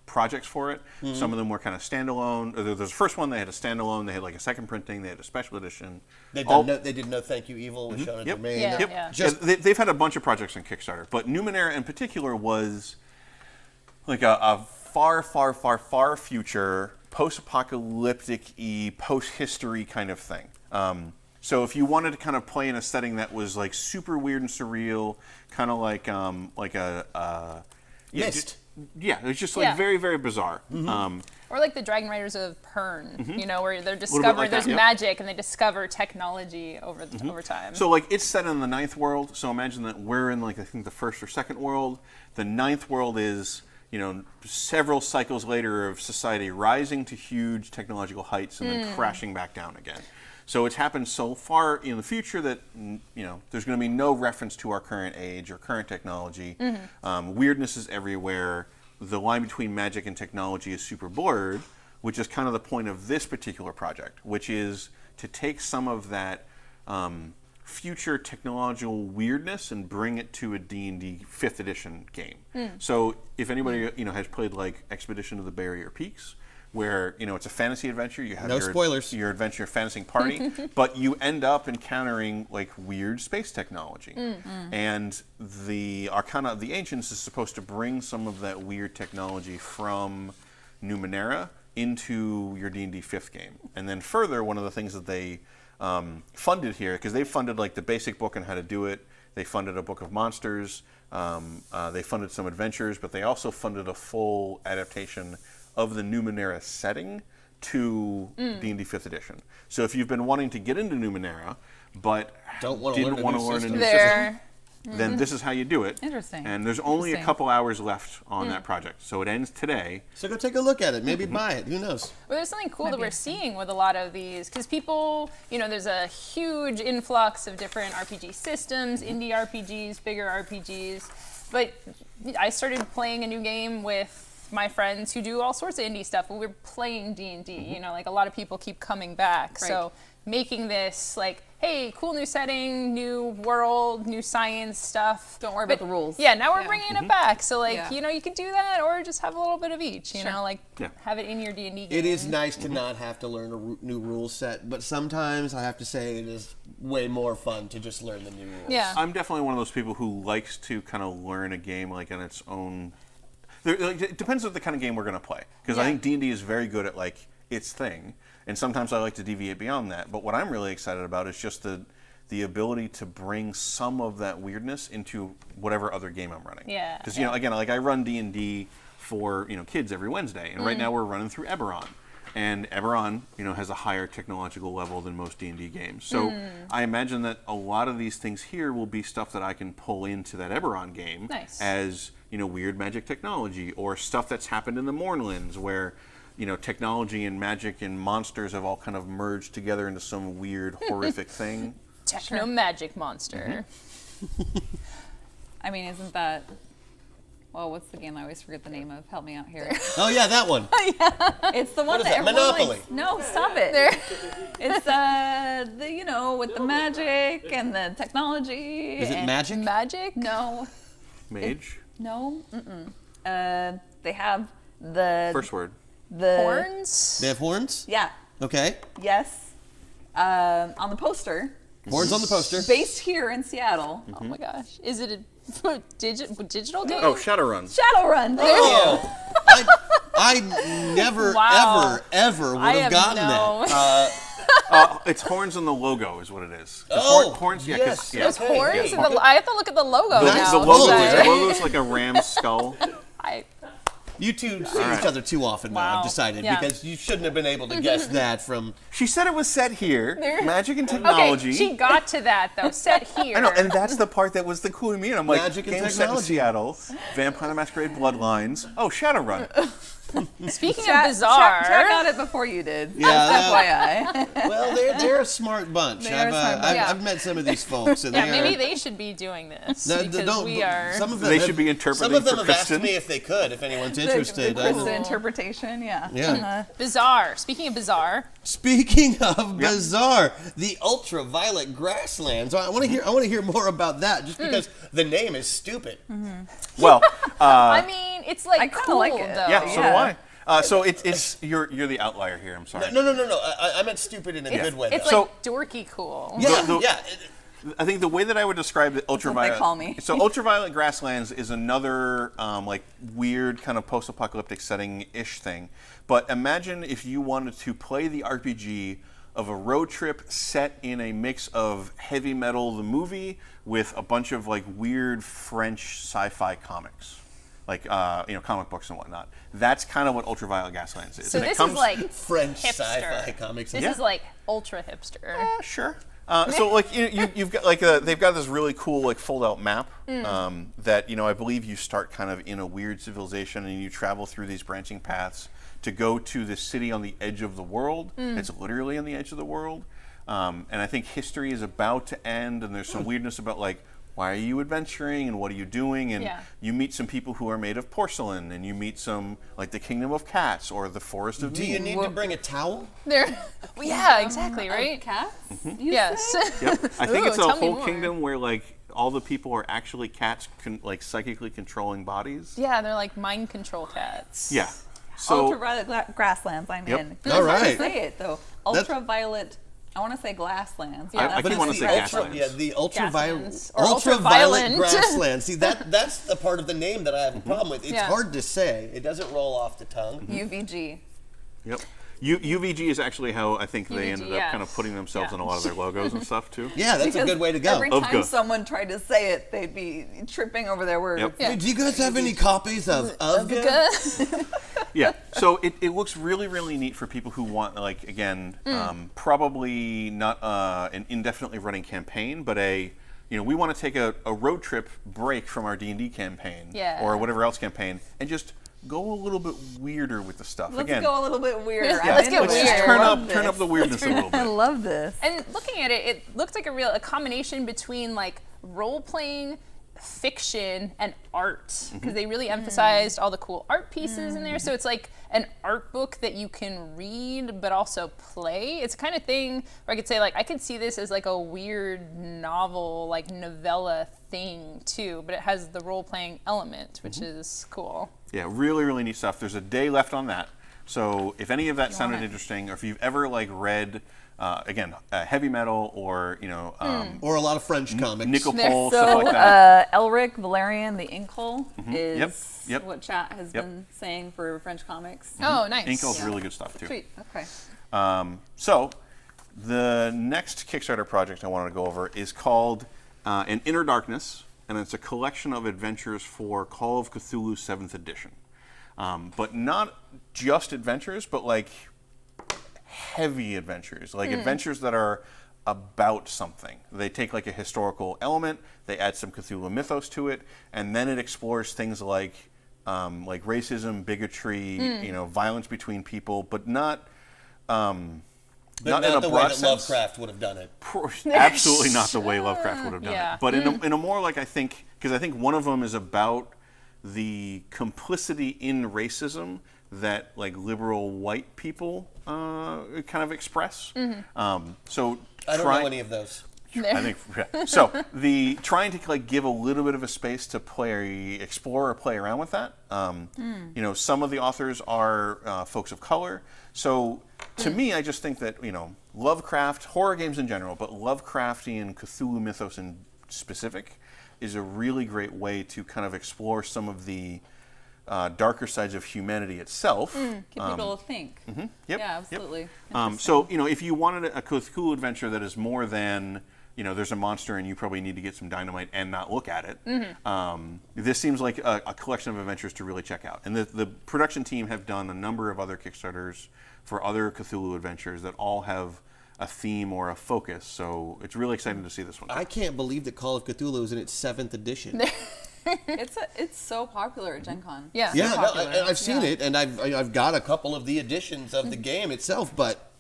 projects for it. Some of them were kind of standalone. There's the first one, they had a standalone. They had like a second printing. They had a special edition. They did no Thank You Evil was shown at Yep. their main. Yeah. Yep. Just- They've had a bunch of projects on Kickstarter, but Numenera in particular was like a far, far, far, far future, post-apocalyptic-y, post-history kind of thing. So if you wanted to kind of play in a setting that was like super weird and surreal, kind of like a Mist. Yeah, it's just like Yeah. very, very bizarre. Or like the Dragon Riders of Pern, you know, where they're bit discovering like that, there's yeah. magic and they discover technology over time. So like it's set in the ninth world. So imagine that we're in like I think the first or second world. The ninth world is several cycles later of society rising to huge technological heights and then crashing back down again. So it's happened so far in the future that there's going to be no reference to our current age or current technology. Weirdness is everywhere. The line between magic and technology is super blurred, which is kind of the point of this particular project, which is to take some of that future technological weirdness and bring it to a D&D 5th edition game. So if anybody has played like Expedition to the Barrier Peaks, where it's a fantasy adventure, you have No spoilers. your adventure, your fantasy party, but you end up encountering like weird space technology. And the Arcana of the Ancients is supposed to bring some of that weird technology from Numenera into your D&D 5th game. And then further, one of the things that they funded here, because they funded like the basic book on how to do it, They funded a book of monsters. They funded some adventures, but they also funded a full adaptation of the Numenera setting to D&D 5th edition. So if you've been wanting to get into Numenera, but Don't wanna didn't learn a want new to learn a system. new system, There. then this is how you do it. Interesting. And there's only a Interesting. couple hours left on that project. So it ends today. So go take a look at it. Maybe buy it. Who knows? Well, there's something cool that Maybe. we're seeing with a lot of these, because people, there's a huge influx of different RPG systems, indie RPGs, bigger RPGs. But I started playing a new game with my friends who do all sorts of indie stuff, but we're playing D&D. Like a lot of people keep coming back. Right. So making this like, hey, cool new setting, new world, new science stuff. Don't worry about the rules. Yeah, now we're Yeah. bringing it back. So like, Yeah. you can do that or just have a little bit of each, Sure. have it in your D&D game. It is nice to not have to learn a new rule set, but sometimes I have to say it is way more fun to just learn the new rules. Yeah. I'm definitely one of those people who likes to kind of learn a game like on its own. It depends on the kind of game we're going to play, because I Yeah. think D&D is very good at like its thing, and sometimes I like to deviate beyond that. But what I'm really excited about is just the ability to bring some of that weirdness into whatever other game I'm running. Yeah, Because yeah. again, like I run D&D for kids every Wednesday, and right now we're running through Eberron. And Eberron, has a higher technological level than most D&D games. So I imagine that a lot of these things here will be stuff that I can pull into that Eberron game Nice. as, weird magic technology, or stuff that's happened in the Mournlands where, technology and magic and monsters have all kind of merged together into some weird, horrific thing. Techno magic monster. I mean, isn't that? Well, what's the game I always forget the name of? Help me out here. Oh yeah, that one. It's the one is that that? everyone Monopoly. likes. No, stop it. It's with the magic and the technology. Is it and- magic? Magic? No, Mage? no. They have the First word. the Horns? They have horns? Yeah. Okay. Yes. On the poster, Horns on the poster. based here in Seattle. Oh my gosh. Is it a digital game? Oh, Shadowrun. Shadowrun. There Oh, I never, Wow. ever would I have gotten no. that. It's horns on the logo is what it is. 'Cause Oh, horns, yeah, yes. 'cause, yeah. There's Okay. horns? Yeah. I have to look at the logo The, now. the logo, Sorry. the logo is like a ram's skull. You two see right. each other too often now, Wow. I've decided, Yeah. because you shouldn't have been able to guess that from... She said it was set here. There- Magic and Okay, technology. she got to that though. Set here. I know, and that's the part that was the cool to me. And I'm like, Magic and game set in technology. Seattle, Vampire the Masquerade Bloodlines. Oh, Shadowrun. Speaking of Chat bizarre, got it before you did. Yeah, FYI. Well, they're a smart bunch. They are a smart bunch. I've met some of these folks, and yeah, they maybe are... they should be doing this No, because we are. Some of them They have- should be interpreting Some of them for have asked Kristen. me if they could, if anyone's The interested. Kristen interpretation, yeah. Yeah. Bizarre. Speaking of bizarre, Speaking of bizarre, the ultraviolet grasslands. I want to hear more about that, just because the name is stupid. Well, I mean, it's like I kinda cool like it. though. yeah, so do Yeah. I. So it's you're the outlier here. I'm sorry. No. I meant stupid in a good way. It's though. like dorky cool. yeah, the- yeah. I think the way that I would describe the ultraviolet. call me. So ultraviolet grasslands is another like weird kind of post-apocalyptic setting-ish thing. But imagine if you wanted to play the RPG of a road trip set in a mix of heavy metal, the movie, with a bunch of like weird French sci-fi comics, like comic books and whatnot. That's kind of what ultraviolet grasslands is. So And it this comes- is like French hipster. sci-fi comics. This is like ultra hipster. Sure. So like you've got like they've got this really cool like fold-out map that I believe you start kind of in a weird civilization and you travel through these branching paths to go to this city on the edge of the world. It's literally on the edge of the world, and I think history is about to end, and there's some weirdness about like why are you adventuring and what are you doing, and Yeah. you meet some people who are made of porcelain, and you meet some like the Kingdom of Cats or the Forest of Do you Mead. need to bring a towel? There. Well, yeah, exactly, right? Cats? Yes. Yep. I think Ooh, it's a tell me whole more. kingdom where like all the people are actually cats, like psychically controlling bodies. Yeah, they're like mind control cats. Yeah. So Ultraviolet grasslands, I'm Yep. in. All It's hard right. to say it, though. Ultraviolet, I want to say glasslands. Yeah, I that's keep wanting to say the grasslands. Yeah, the ultraviolet, Gaslands. Or ultraviolet ultraviolent. grasslands. See, that's the part of the name that I have a problem with. It's Yeah. hard to say. It doesn't roll off the tongue. UVG. Yep. UVG is actually how I think they UVG, ended yeah. up kind of putting themselves Yeah. in a lot of their logos and stuff too. Yeah, that's a Because good way to go. Every time Of course. someone tried to say it, they'd be tripping over their words. Yep. Yeah. Hey, do you guys have any copies of Uvga? Yeah, so it looks really, really neat for people who want, like, again, probably not an indefinitely running campaign, but we want to take a road trip break from our D&D campaign Yeah. or whatever else campaign and just go a little bit weirder with the stuff. Let's again, go a little bit weirder. Yeah, I'm let's into get it. weird. I turn love up this. the weirdness a little I bit. love this. And looking at it, it looks like a combination between like role playing, fiction, and art because they really emphasized all the cool art pieces in there. So it's like an art book that you can read but also play. It's the kind of thing where I could say like I could see this as like a weird novel, like novella thing too, but it has the role playing element, which is cool. Yeah, really, really neat stuff. There's a day left on that. So if any of that sounded it. interesting, or if you've ever like read, heavy metal or Or a lot of French comics. nickel There. pole, So, stuff like that. Elric Valerian, the Inkhole, is Yep. what chat has Yep. been saying for French comics. Oh, nice. Inkel's really good stuff too. Sweet. Okay. So the next Kickstarter project I wanted to go over is called An Inner Darkness, and it's a collection of adventures for Call of Cthulhu 7th Edition. But not just adventures, but like heavy adventures, like adventures that are about something. They take like a historical element, they add some Cthulhu mythos to it, and then it explores things like racism, bigotry, violence between people, but not But in a not the way broad that sense. Lovecraft would have done it. Absolutely not the way Lovecraft would have done Yeah. it. But in a more like, I think one of them is about the complicity in racism that like liberal white people kind of express. So I don't know any of those. I think so. The trying to like give a little bit of a space to explore or play around with that. Some of the authors are folks of color. So to me, I just think that Lovecraft, horror games in general, but Lovecraftian Cthulhu mythos in specific, is a really great way to kind of explore some of the darker sides of humanity itself. Get people to think. Yep, Yeah, yep. absolutely. So, if you wanted a Cthulhu adventure that is more than, there's a monster and you probably need to get some dynamite and not look at it, this seems like a collection of adventures to really check out. And the production team have done a number of other Kickstarters for other Cthulhu adventures that all have a theme or a focus. So it's really exciting to see this one. I can't believe that Call of Cthulhu is in its 7th edition. It's so popular at Gen Con. Yeah. Yeah, no, popular. I've seen Yeah. it, and I've got a couple of the editions of the game itself, but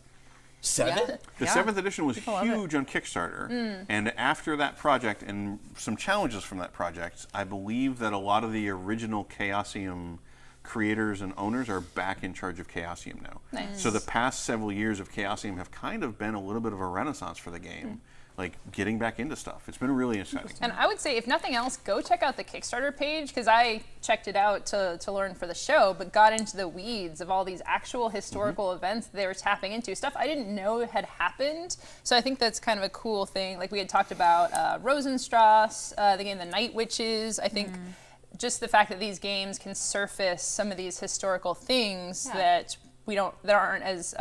7? Yeah. The 7th edition was huge on Kickstarter, and after that project and some challenges from that project, I believe that a lot of the original Chaosium creators and owners are back in charge of Chaosium now. Nice. So the past several years of Chaosium have kind of been a little bit of a renaissance for the game, like getting back into stuff. It's been really exciting. And I would say, if nothing else, go check out the Kickstarter page, because I checked it out to learn for the show, but got into the weeds of all these actual historical events they were tapping into, stuff I didn't know had happened. So I think that's kind of a cool thing. Like we had talked about Rosenstrasse, the game The Night Witches. I think just the fact that these games can surface some of these historical things that aren't as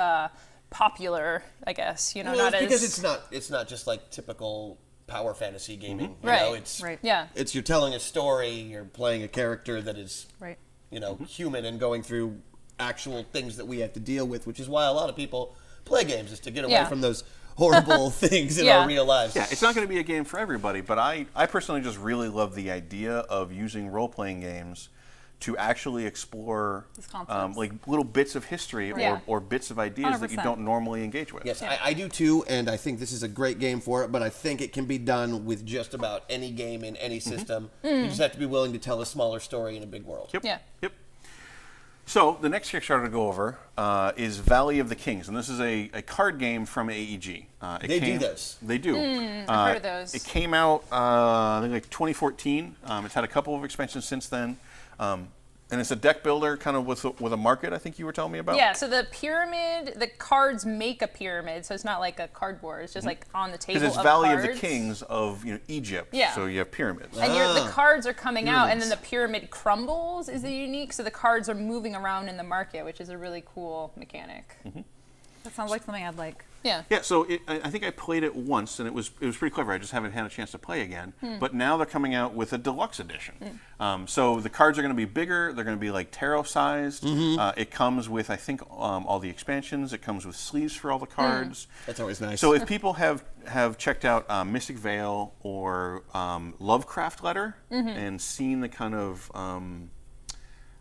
popular, I guess, Well, not it's because as it's not just like typical power fantasy gaming. You Right. know, it's Right. yeah. it's you're telling a story, you're playing a character that is Right. human and going through actual things that we have to deal with, which is why a lot of people play games, is to get away Yeah. from those horrible things in Yeah. our real lives. Yeah, it's not going to be a game for everybody, but I personally just really love the idea of using role-playing games to actually explore These concepts. like little bits of history Yeah. or bits of ideas that you 100%. don't normally engage with. Yes, I do too, and I think this is a great game for it, but I think it can be done with just about any game in any system. You just have to be willing to tell a smaller story in a big world. Yep. Yeah. Yep. So the next Kickstarter to go over is Valley of the Kings, and this is a card game from AEG. They do this. They do. I've heard of those. It came out, I think, like 2014. It's had a couple of expansions since then. And it's a deck builder kind of with a market, I think you were telling me about? Yeah, so the pyramid, the cards make a pyramid, so it's not like a cardboard. It's just like on the table Because it's of Valley cards. of the Kings of Egypt, Yeah. so you have pyramids. And the cards are coming out, and then the pyramid crumbles is the unique, so the cards are moving around in the market, which is a really cool mechanic. That sounds like something I'd like. Yeah. Yeah, so I think I played it once, and it was pretty clever. I just haven't had a chance to play again. But now they're coming out with a deluxe edition. So the cards are going to be bigger. They're going to be like tarot-sized. It comes with, I think, all the expansions. It comes with sleeves for all the cards. That's always nice. So if people have checked out Mystic Veil or Lovecraft Letter and seen the kind of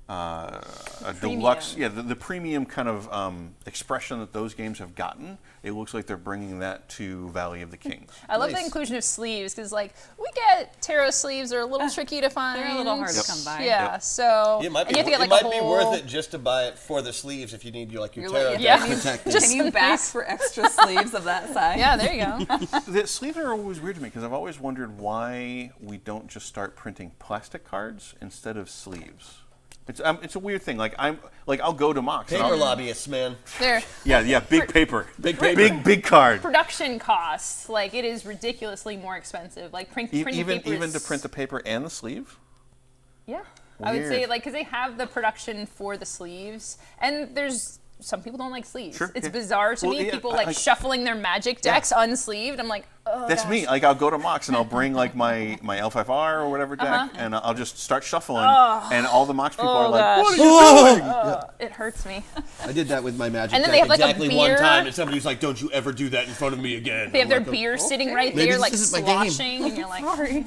a deluxe, the premium kind of expression that those games have gotten, it looks like they're bringing that to Valley of the Kings. I love the inclusion of sleeves, because like we get tarot sleeves, they're a little tricky to find. They're a little hard to come by. Yeah, so It might and be, you have to get, like, it might a be whole- worth it just to buy it for the sleeves if you need your tarot like, deck yeah. protected. Just Can you back for extra sleeves of that size? Yeah, there you go. The sleeves are always weird to me because I've always wondered why we don't just start printing plastic cards instead of sleeves. It's a weird thing. I'll go to Mox. and Paper I'll- lobbyists, man. There. Yeah, big paper. Big paper. Big card. Production costs, like it is ridiculously more expensive. Like printing paper Even is- to print the paper and the sleeve? Yeah, I would say Weird. like because they have the production for the sleeves, and there's some people don't like sleeves. Sure, It's yeah. bizarre to Well, me. yeah, People like- shuffling their Magic decks unsleeved. I'm like, oh, That's gosh. me. Like I'll go to Mox and I'll bring like my L5R or whatever deck and I'll just start shuffling and all the Mox people are like, gosh. what are you doing? It hurts me. I did that with my magic And then deck they have, like, a exactly one beer. time, and somebody's like, "Don't you ever do that in front of me again." They have I'm their like, beer sitting right Maybe there, this like isn't my game. sloshing, and you're like, Sorry.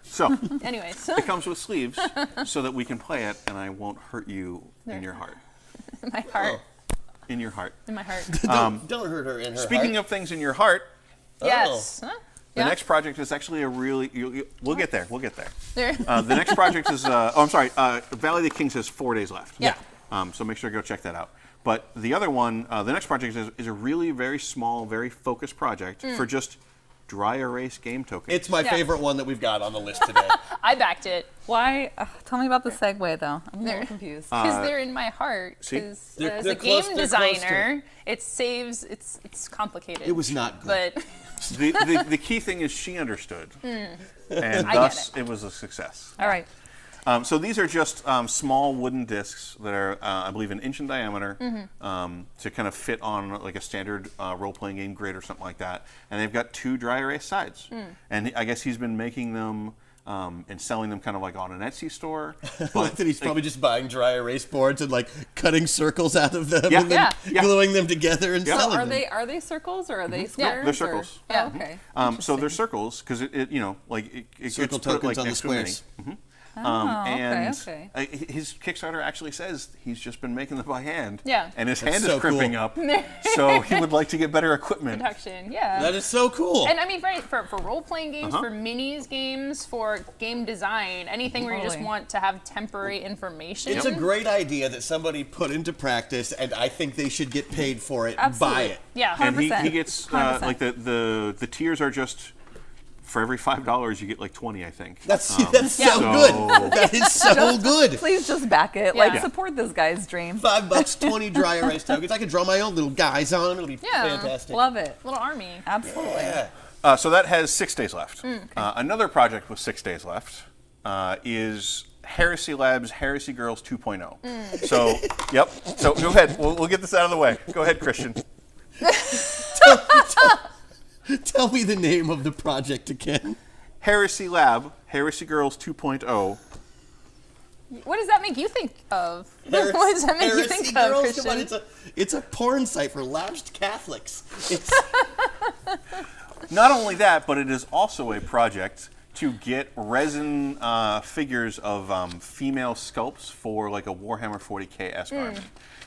So anyways, it comes with sleeves so that we can play it and I won't hurt you in your heart. my heart, In your heart. in my heart. Don't hurt her in her Speaking heart. of things in your heart, Yes. Huh? the Yeah. next project is actually a really. We'll get there. There. The next project is. I'm sorry. Valley of the Kings has 4 days left. Yeah. So make sure to go check that out. But the other one, the next project is a really very small, very focused project for just dry erase game tokens. It's my Yeah. favorite one that we've got on the list today. I backed it Why? Tell me about the segue, though. I'm a little confused. because they're in my heart. see? Because They're- as they're a game close- they're close to designer, it saves. It's complicated. It was not good. But the key thing is she understood, and I thus get it was a success. All right. So these are just small wooden discs that are, I believe, an inch in diameter to kind of fit on like a standard role-playing game grid or something like that. And they've got 2 dry erase sides. And I guess he's been making them and selling them kind of like on an Etsy store. But he's probably just buying dry erase boards and like cutting circles out of them Yeah. and then Yeah. gluing them together and Yeah. selling Are them. are they circles or are they squares? They're or- circles. Oh, okay. So they're circles because it Circle gets put, tokens like, on the next to many. squares. And okay. his Kickstarter actually says he's just been making them by hand. Yeah. And his That's hand so is crimping cool. up. So he would like to get better equipment. production, yeah. That is so cool. And I mean, right, for role-playing games, for minis games, for game design, anything where you just Totally. want to have temporary information. It's a great idea that somebody put into practice, and I think they should get paid for it. Absolutely. Buy it. Yeah. And he 100%. gets 100%. like the tiers are just for every $5 you get like 20, I think. That's so so- good. That is so good. Please just back it. Yeah. Like, support this guy's dream. $5, 20 dry erase tokens. I could draw my own little guys on them. It'll be Yeah. fantastic. Love it. Little army. Absolutely. Yeah. So that has 6 days left. Another project with 6 days left is Heresy Labs Heresy Girls 2.0. So, yep. So go ahead. We'll get this out of the way. Go ahead, Christian. Tell me the name of the project again. Heresy Lab Heresy Girls 2.0. What does that make you think of? Heresy- What does that make you Heresy think Girls? of, Come on, Christian? it's a porn site for lapsed Catholics. It's, Not only that, but it is also a project to get resin figures of female sculpts for like a Warhammer 40K-esque army.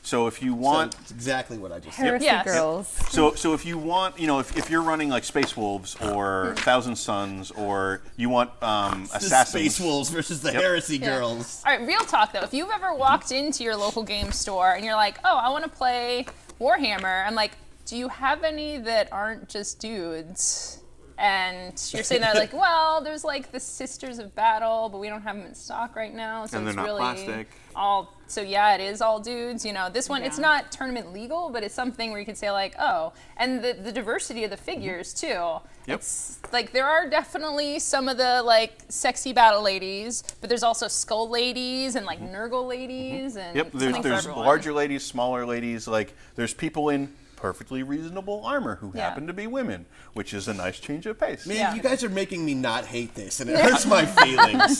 So if you want... That's exactly what I just said. Heresy Yes. girls. So if you want, if you're running like Space Wolves or Thousand Suns or you want The Assassins... Space Wolves versus the Heresy Girls. All right, real talk though. If you've ever walked into your local game store and you're like, oh, I want to play Warhammer, I'm like, do you have any that aren't just dudes? And you're saying that like, well, there's like the Sisters of Battle, but we don't have them in stock right now, so And it's they're not really plastic. all. So yeah, it is all dudes. You know, this one it's not tournament legal, but it's something where you could say like, oh, and the diversity of the figures too. Yep. It's like there are definitely some of the like sexy battle ladies, but there's also skull ladies and like Nurgle ladies and Yep, something for there's everyone. larger ladies, smaller ladies. Like there's people in perfectly reasonable armor who Yeah. happen to be women, which is a nice change of pace. Man, Yeah. you guys are making me not hate this, and it hurts my feelings.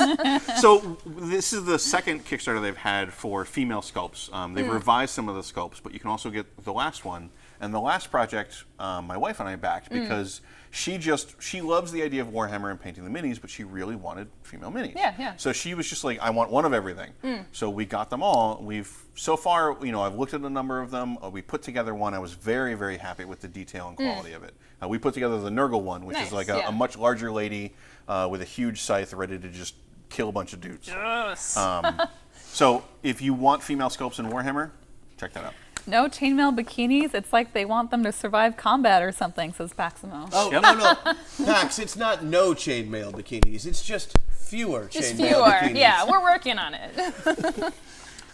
So this is the second Kickstarter they've had for female sculpts. They've revised some of the sculpts, but you can also get the last one. And the last project, my wife and I backed because she loves the idea of Warhammer and painting the minis, but she really wanted female minis. Yeah. So she was just like, I want one of everything. So we got them all. So far, I've looked at a number of them. We put together one. I was very, very happy with the detail and quality of it. We put together the Nurgle one, which Nice, is like yeah. a much larger lady with a huge scythe ready to just kill a bunch of dudes. Yes. So if you want female sculpts in Warhammer, check that out. No chainmail bikinis. It's like they want them to survive combat or something, says Paximo. Oh, Yep. no. Pax, it's not no chainmail bikinis. It's just fewer Just chainmail fewer. bikinis. Yeah, we're working on it.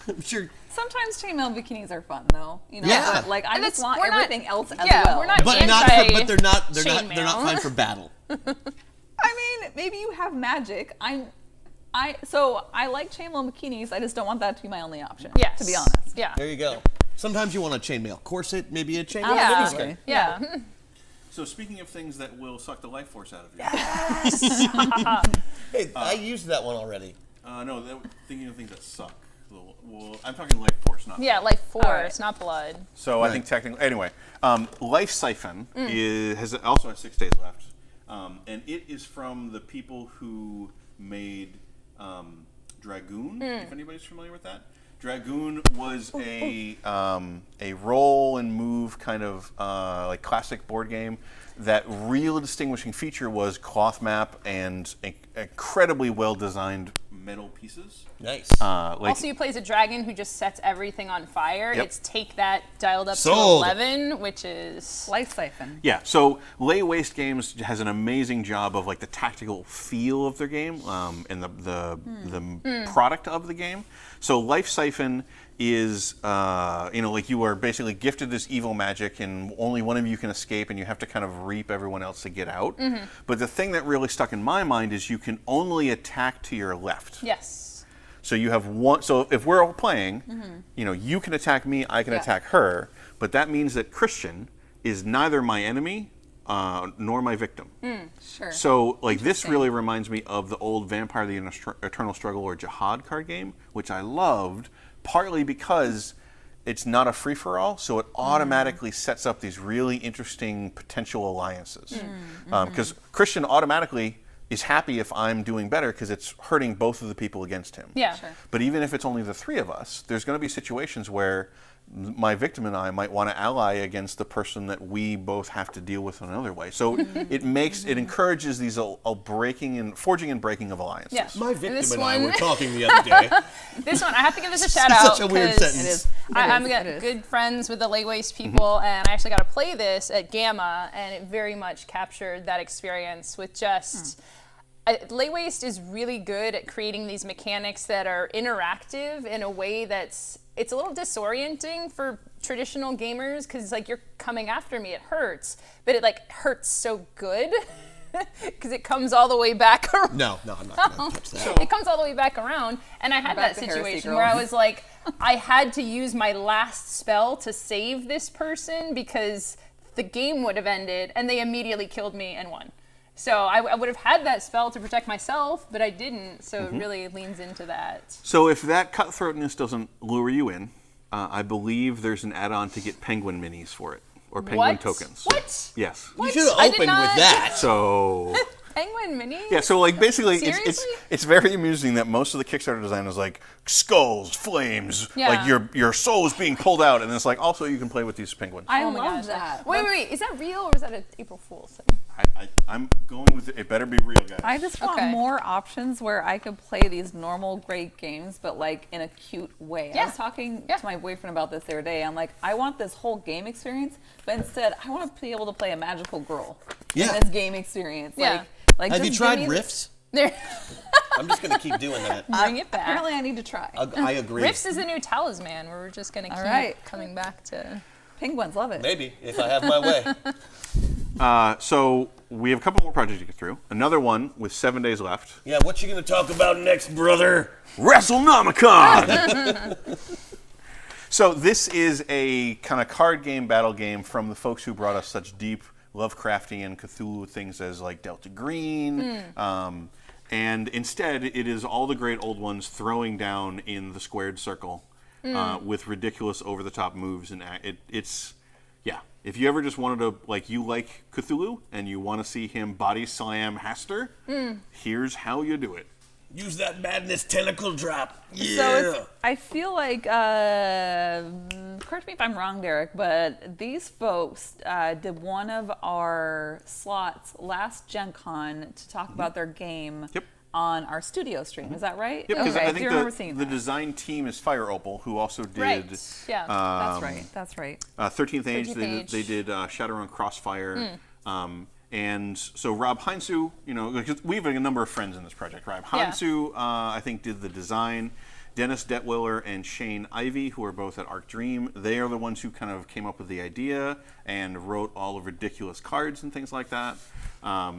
I'm sure. Sometimes chainmail bikinis are fun, though. You know, Yeah. but, like I And just it's- want we're not- everything else as yeah, well. we're not But they're not chainmail. fine for battle. I mean, maybe you have magic. So I like chainmail bikinis. I just don't want that to be my only option. Yes. To be honest. Yeah. There you go. Sometimes you want a chainmail corset, maybe a chainmail Yeah. miniskirt. Yeah. So speaking of things that will suck the life force out of you. Hey, I used that one already. No, thinking of things that suck. Well, I'm talking life force, not Yeah, life force, right. not blood. So I think technically, anyway, Life Siphon has 6 days left, and it is from the people who made Dragoon. If anybody's familiar with that, Dragoon was a roll and move kind of like classic board game. That real distinguishing feature was cloth map and incredibly well designed metal pieces. Nice. Also, you play as a dragon who just sets everything on fire. Yep. It's take that dialed up Sold. to 11, which is Life siphon. Yeah, so Lay Waste Games has an amazing job of like the tactical feel of their game and the product of the game. So Life Siphon is like you are basically gifted this evil magic and only one of you can escape and you have to kind of reap everyone else to get out. But the thing that really stuck in my mind is you can only attack to your left. yes. So you have one. So if we're all playing, you can attack me, I can attack her, but that means that Christian is neither my enemy nor my victim. Sure. So like this really reminds me of the old Vampire: The Eternal Struggle or Jihad card game, which I loved, partly because it's not a free-for-all, so it automatically sets up these really interesting potential alliances. Because Christian automatically is happy if I'm doing better because it's hurting both of the people against him. Yeah. Sure. But even if it's only the three of us, there's going to be situations where my victim and I might want to ally against the person that we both have to deal with in another way. So it encourages these forging and breaking of alliances. Yeah. My victim This and I one- were talking the other day. This one, I have to give this a shout out. Such a weird 'cause sentence. I'm It is. good friends with the Lay Waste people, and I actually got to play this at Gamma, and it very much captured that experience with just. Lay Waste is really good at creating these mechanics that are interactive in a way it's a little disorienting for traditional gamers because like you're coming after me, it hurts, but it like hurts so good because it comes all the way back around. No, I'm not going to touch that. It comes all the way back around, and I had Back that to heresy, situation girl. where I was like, I had to use my last spell to save this person because the game would have ended, and they immediately killed me and won. So I would have had that spell to protect myself, but I didn't. So it really leans into that. So if that cutthroatness doesn't lure you in, I believe there's an add-on to get penguin minis for it, or penguin What? tokens. What? Yes. You should have I did opened not- with that. So Penguin mini? yeah, so like basically Seriously? it's very amusing that most of the Kickstarter design is like skulls, flames, Yeah. like your soul is being pulled out, and it's like also you can play with these penguins. I Oh my love gosh. that. Wait. Is that real or is that an April Fool's thing? I'm going with it better be real, guys. I just want Okay. more options where I could play these normal great games, but like in a cute way. I Yeah. was talking Yeah. to my boyfriend about this the other day. I'm like, I want this whole game experience, but instead I want to be able to play a magical girl. Yeah. in this game experience. Yeah. Like Have you just tried give me- Rifts? There, I'm just going to keep doing that. bring it back. Apparently, I need to try. I agree. Rifts is the new talisman. Where we're just gonna keep right. coming back to. Penguins love it. Maybe, if I have my way. So we have a couple more projects to get through. Another one with 7 days left. Yeah, what you going to talk about next, brother? WrestleNomicon! So this is a kind of card game, battle game from the folks who brought us such deep Lovecraftian Cthulhu things as like Delta Green. And instead, it is all the great old ones throwing down in the squared circle with ridiculous over-the-top moves. And it's, yeah. If you ever just wanted to, like, you like Cthulhu and you want to see him body slam Haster, here's how you do it. Use that madness tentacle drop. Yeah. So it's, I feel like, correct me if I'm wrong, Derek, but these folks did one of our slots last Gen Con to talk about their game on our studio stream. Is that right? Yep, because Okay, I do you think remember seeing the that? design team is Fire Opal, who also did Right. Yeah. That's right. That's right. 13th Age. 13th They Age. did Shadowrun Crossfire. And so Rob Heinzu, you know, because we have a number of friends in this project. Rob Heinzu, I think, did the design. Dennis Detwiller and Shane Ivey, who are both at Arc Dream, they are the ones who kind of came up with the idea and wrote all the ridiculous cards and things like that.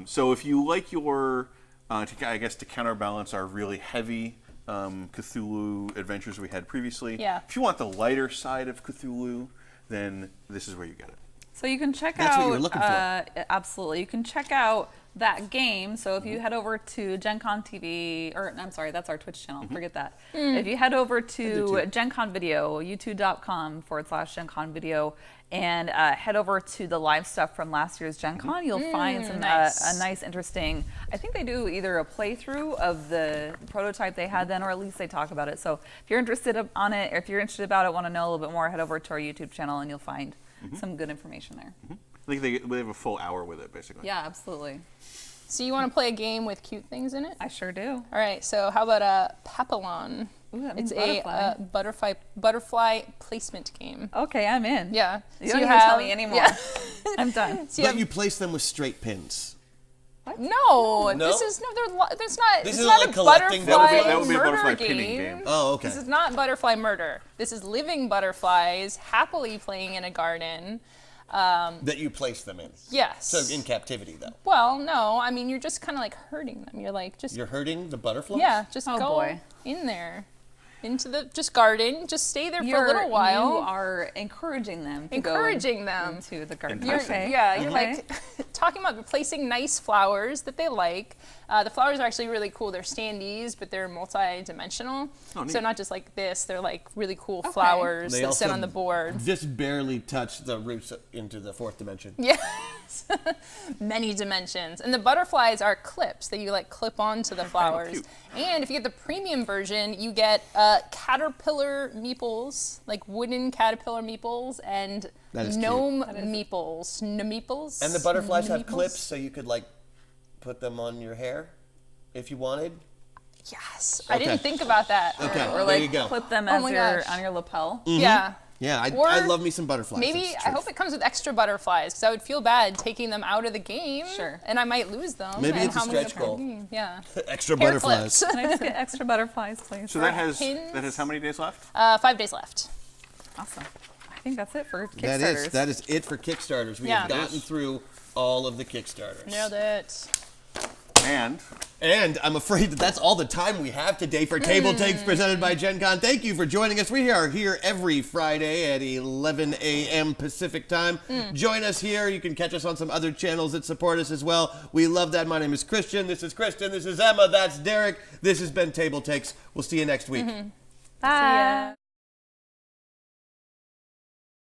So if you like your, I guess to counterbalance our really heavy Cthulhu adventures we had previously, if you want the lighter side of Cthulhu, then this is where you get it. So you can check That's out. what you were looking for. Absolutely, you can check out that game. So if you head over to Gen Con TV, or I'm sorry, that's our Twitch channel. Forget that. If you head over to Gen Con Video, youtube.com/Gen Con Video, and head over to the live stuff from last year's Gen Con, you'll find some nice. a nice, interesting. I think they do either a playthrough of the prototype they had then, or at least they talk about it. So if you're interested on it, or if you're interested about it, want to know a little bit more, head over to our YouTube channel, and you'll find some good information there. I think they have a full hour with it, basically. Yeah, absolutely. So you want to play a game with cute things in it? I sure do. All right. So how about a Papillon? Ooh, that It's means a butterfly placement game. Okay, I'm in. Yeah. You don't need to tell me anymore. Yeah. I'm done. So But you place them with straight pins. No, No? this is there's not. This It's isn't not like a collecting butterfly them? That would be a murder butterfly game. pinning game. Oh, okay. This is not butterfly murder. This is living butterflies happily playing in a garden. That you place them in. Yes. So in captivity, though. Well, no. I mean, you're just kind of like hurting them. You're like just You're hurting the butterflies? yeah, just Oh, go boy. in there, into the just garden. Just stay there for a little while. You are encouraging them to Encouraging go them. into the garden. You're, Okay. Yeah, you're Okay. like talking about replacing nice flowers that they like. The flowers are actually really cool. They're standees, but they're multi-dimensional. Oh, neat. So not just like this. They're like really cool flowers They that sit also on the board. Just barely touch the roots into the fourth dimension. Yes, many dimensions. And the butterflies are clips that you like clip onto the flowers. cute. And if you get the premium version, you get caterpillar meeples, like wooden caterpillar meeples, and That is cute. gnome meeples. Meeples. And the butterflies have Meeples? clips, so you could like put them on your hair if you wanted. Yes, I Okay. didn't think about that. Okay, Or there like you go. put them Oh as my your gosh. on your lapel. Yeah. Yeah, I Or love me some butterflies. Maybe that's the I truth. hope it comes with extra butterflies because I would feel bad taking them out of the game. Sure. And I might lose them. Maybe and it's a how am I gonna stretch play the goal. game? Yeah. Extra Hair butterflies. clips. Can I just get extra butterflies, please? So that has Pins. how many days left? 5 days left. Awesome. I think that's it for That Kickstarters. is it for Kickstarters. We Yeah. have gotten through all of the Kickstarters. Nailed it. And I'm afraid that that's all the time we have today for TableTakes presented by Gen Con. Thank you for joining us. We are here every Friday at 11 a.m. Pacific time. Join us here. You can catch us on some other channels that support us as well. We love that. My name is Christian. This is Kristen. This is Emma. That's Derek. This has been TableTakes. We'll see you next week. Bye.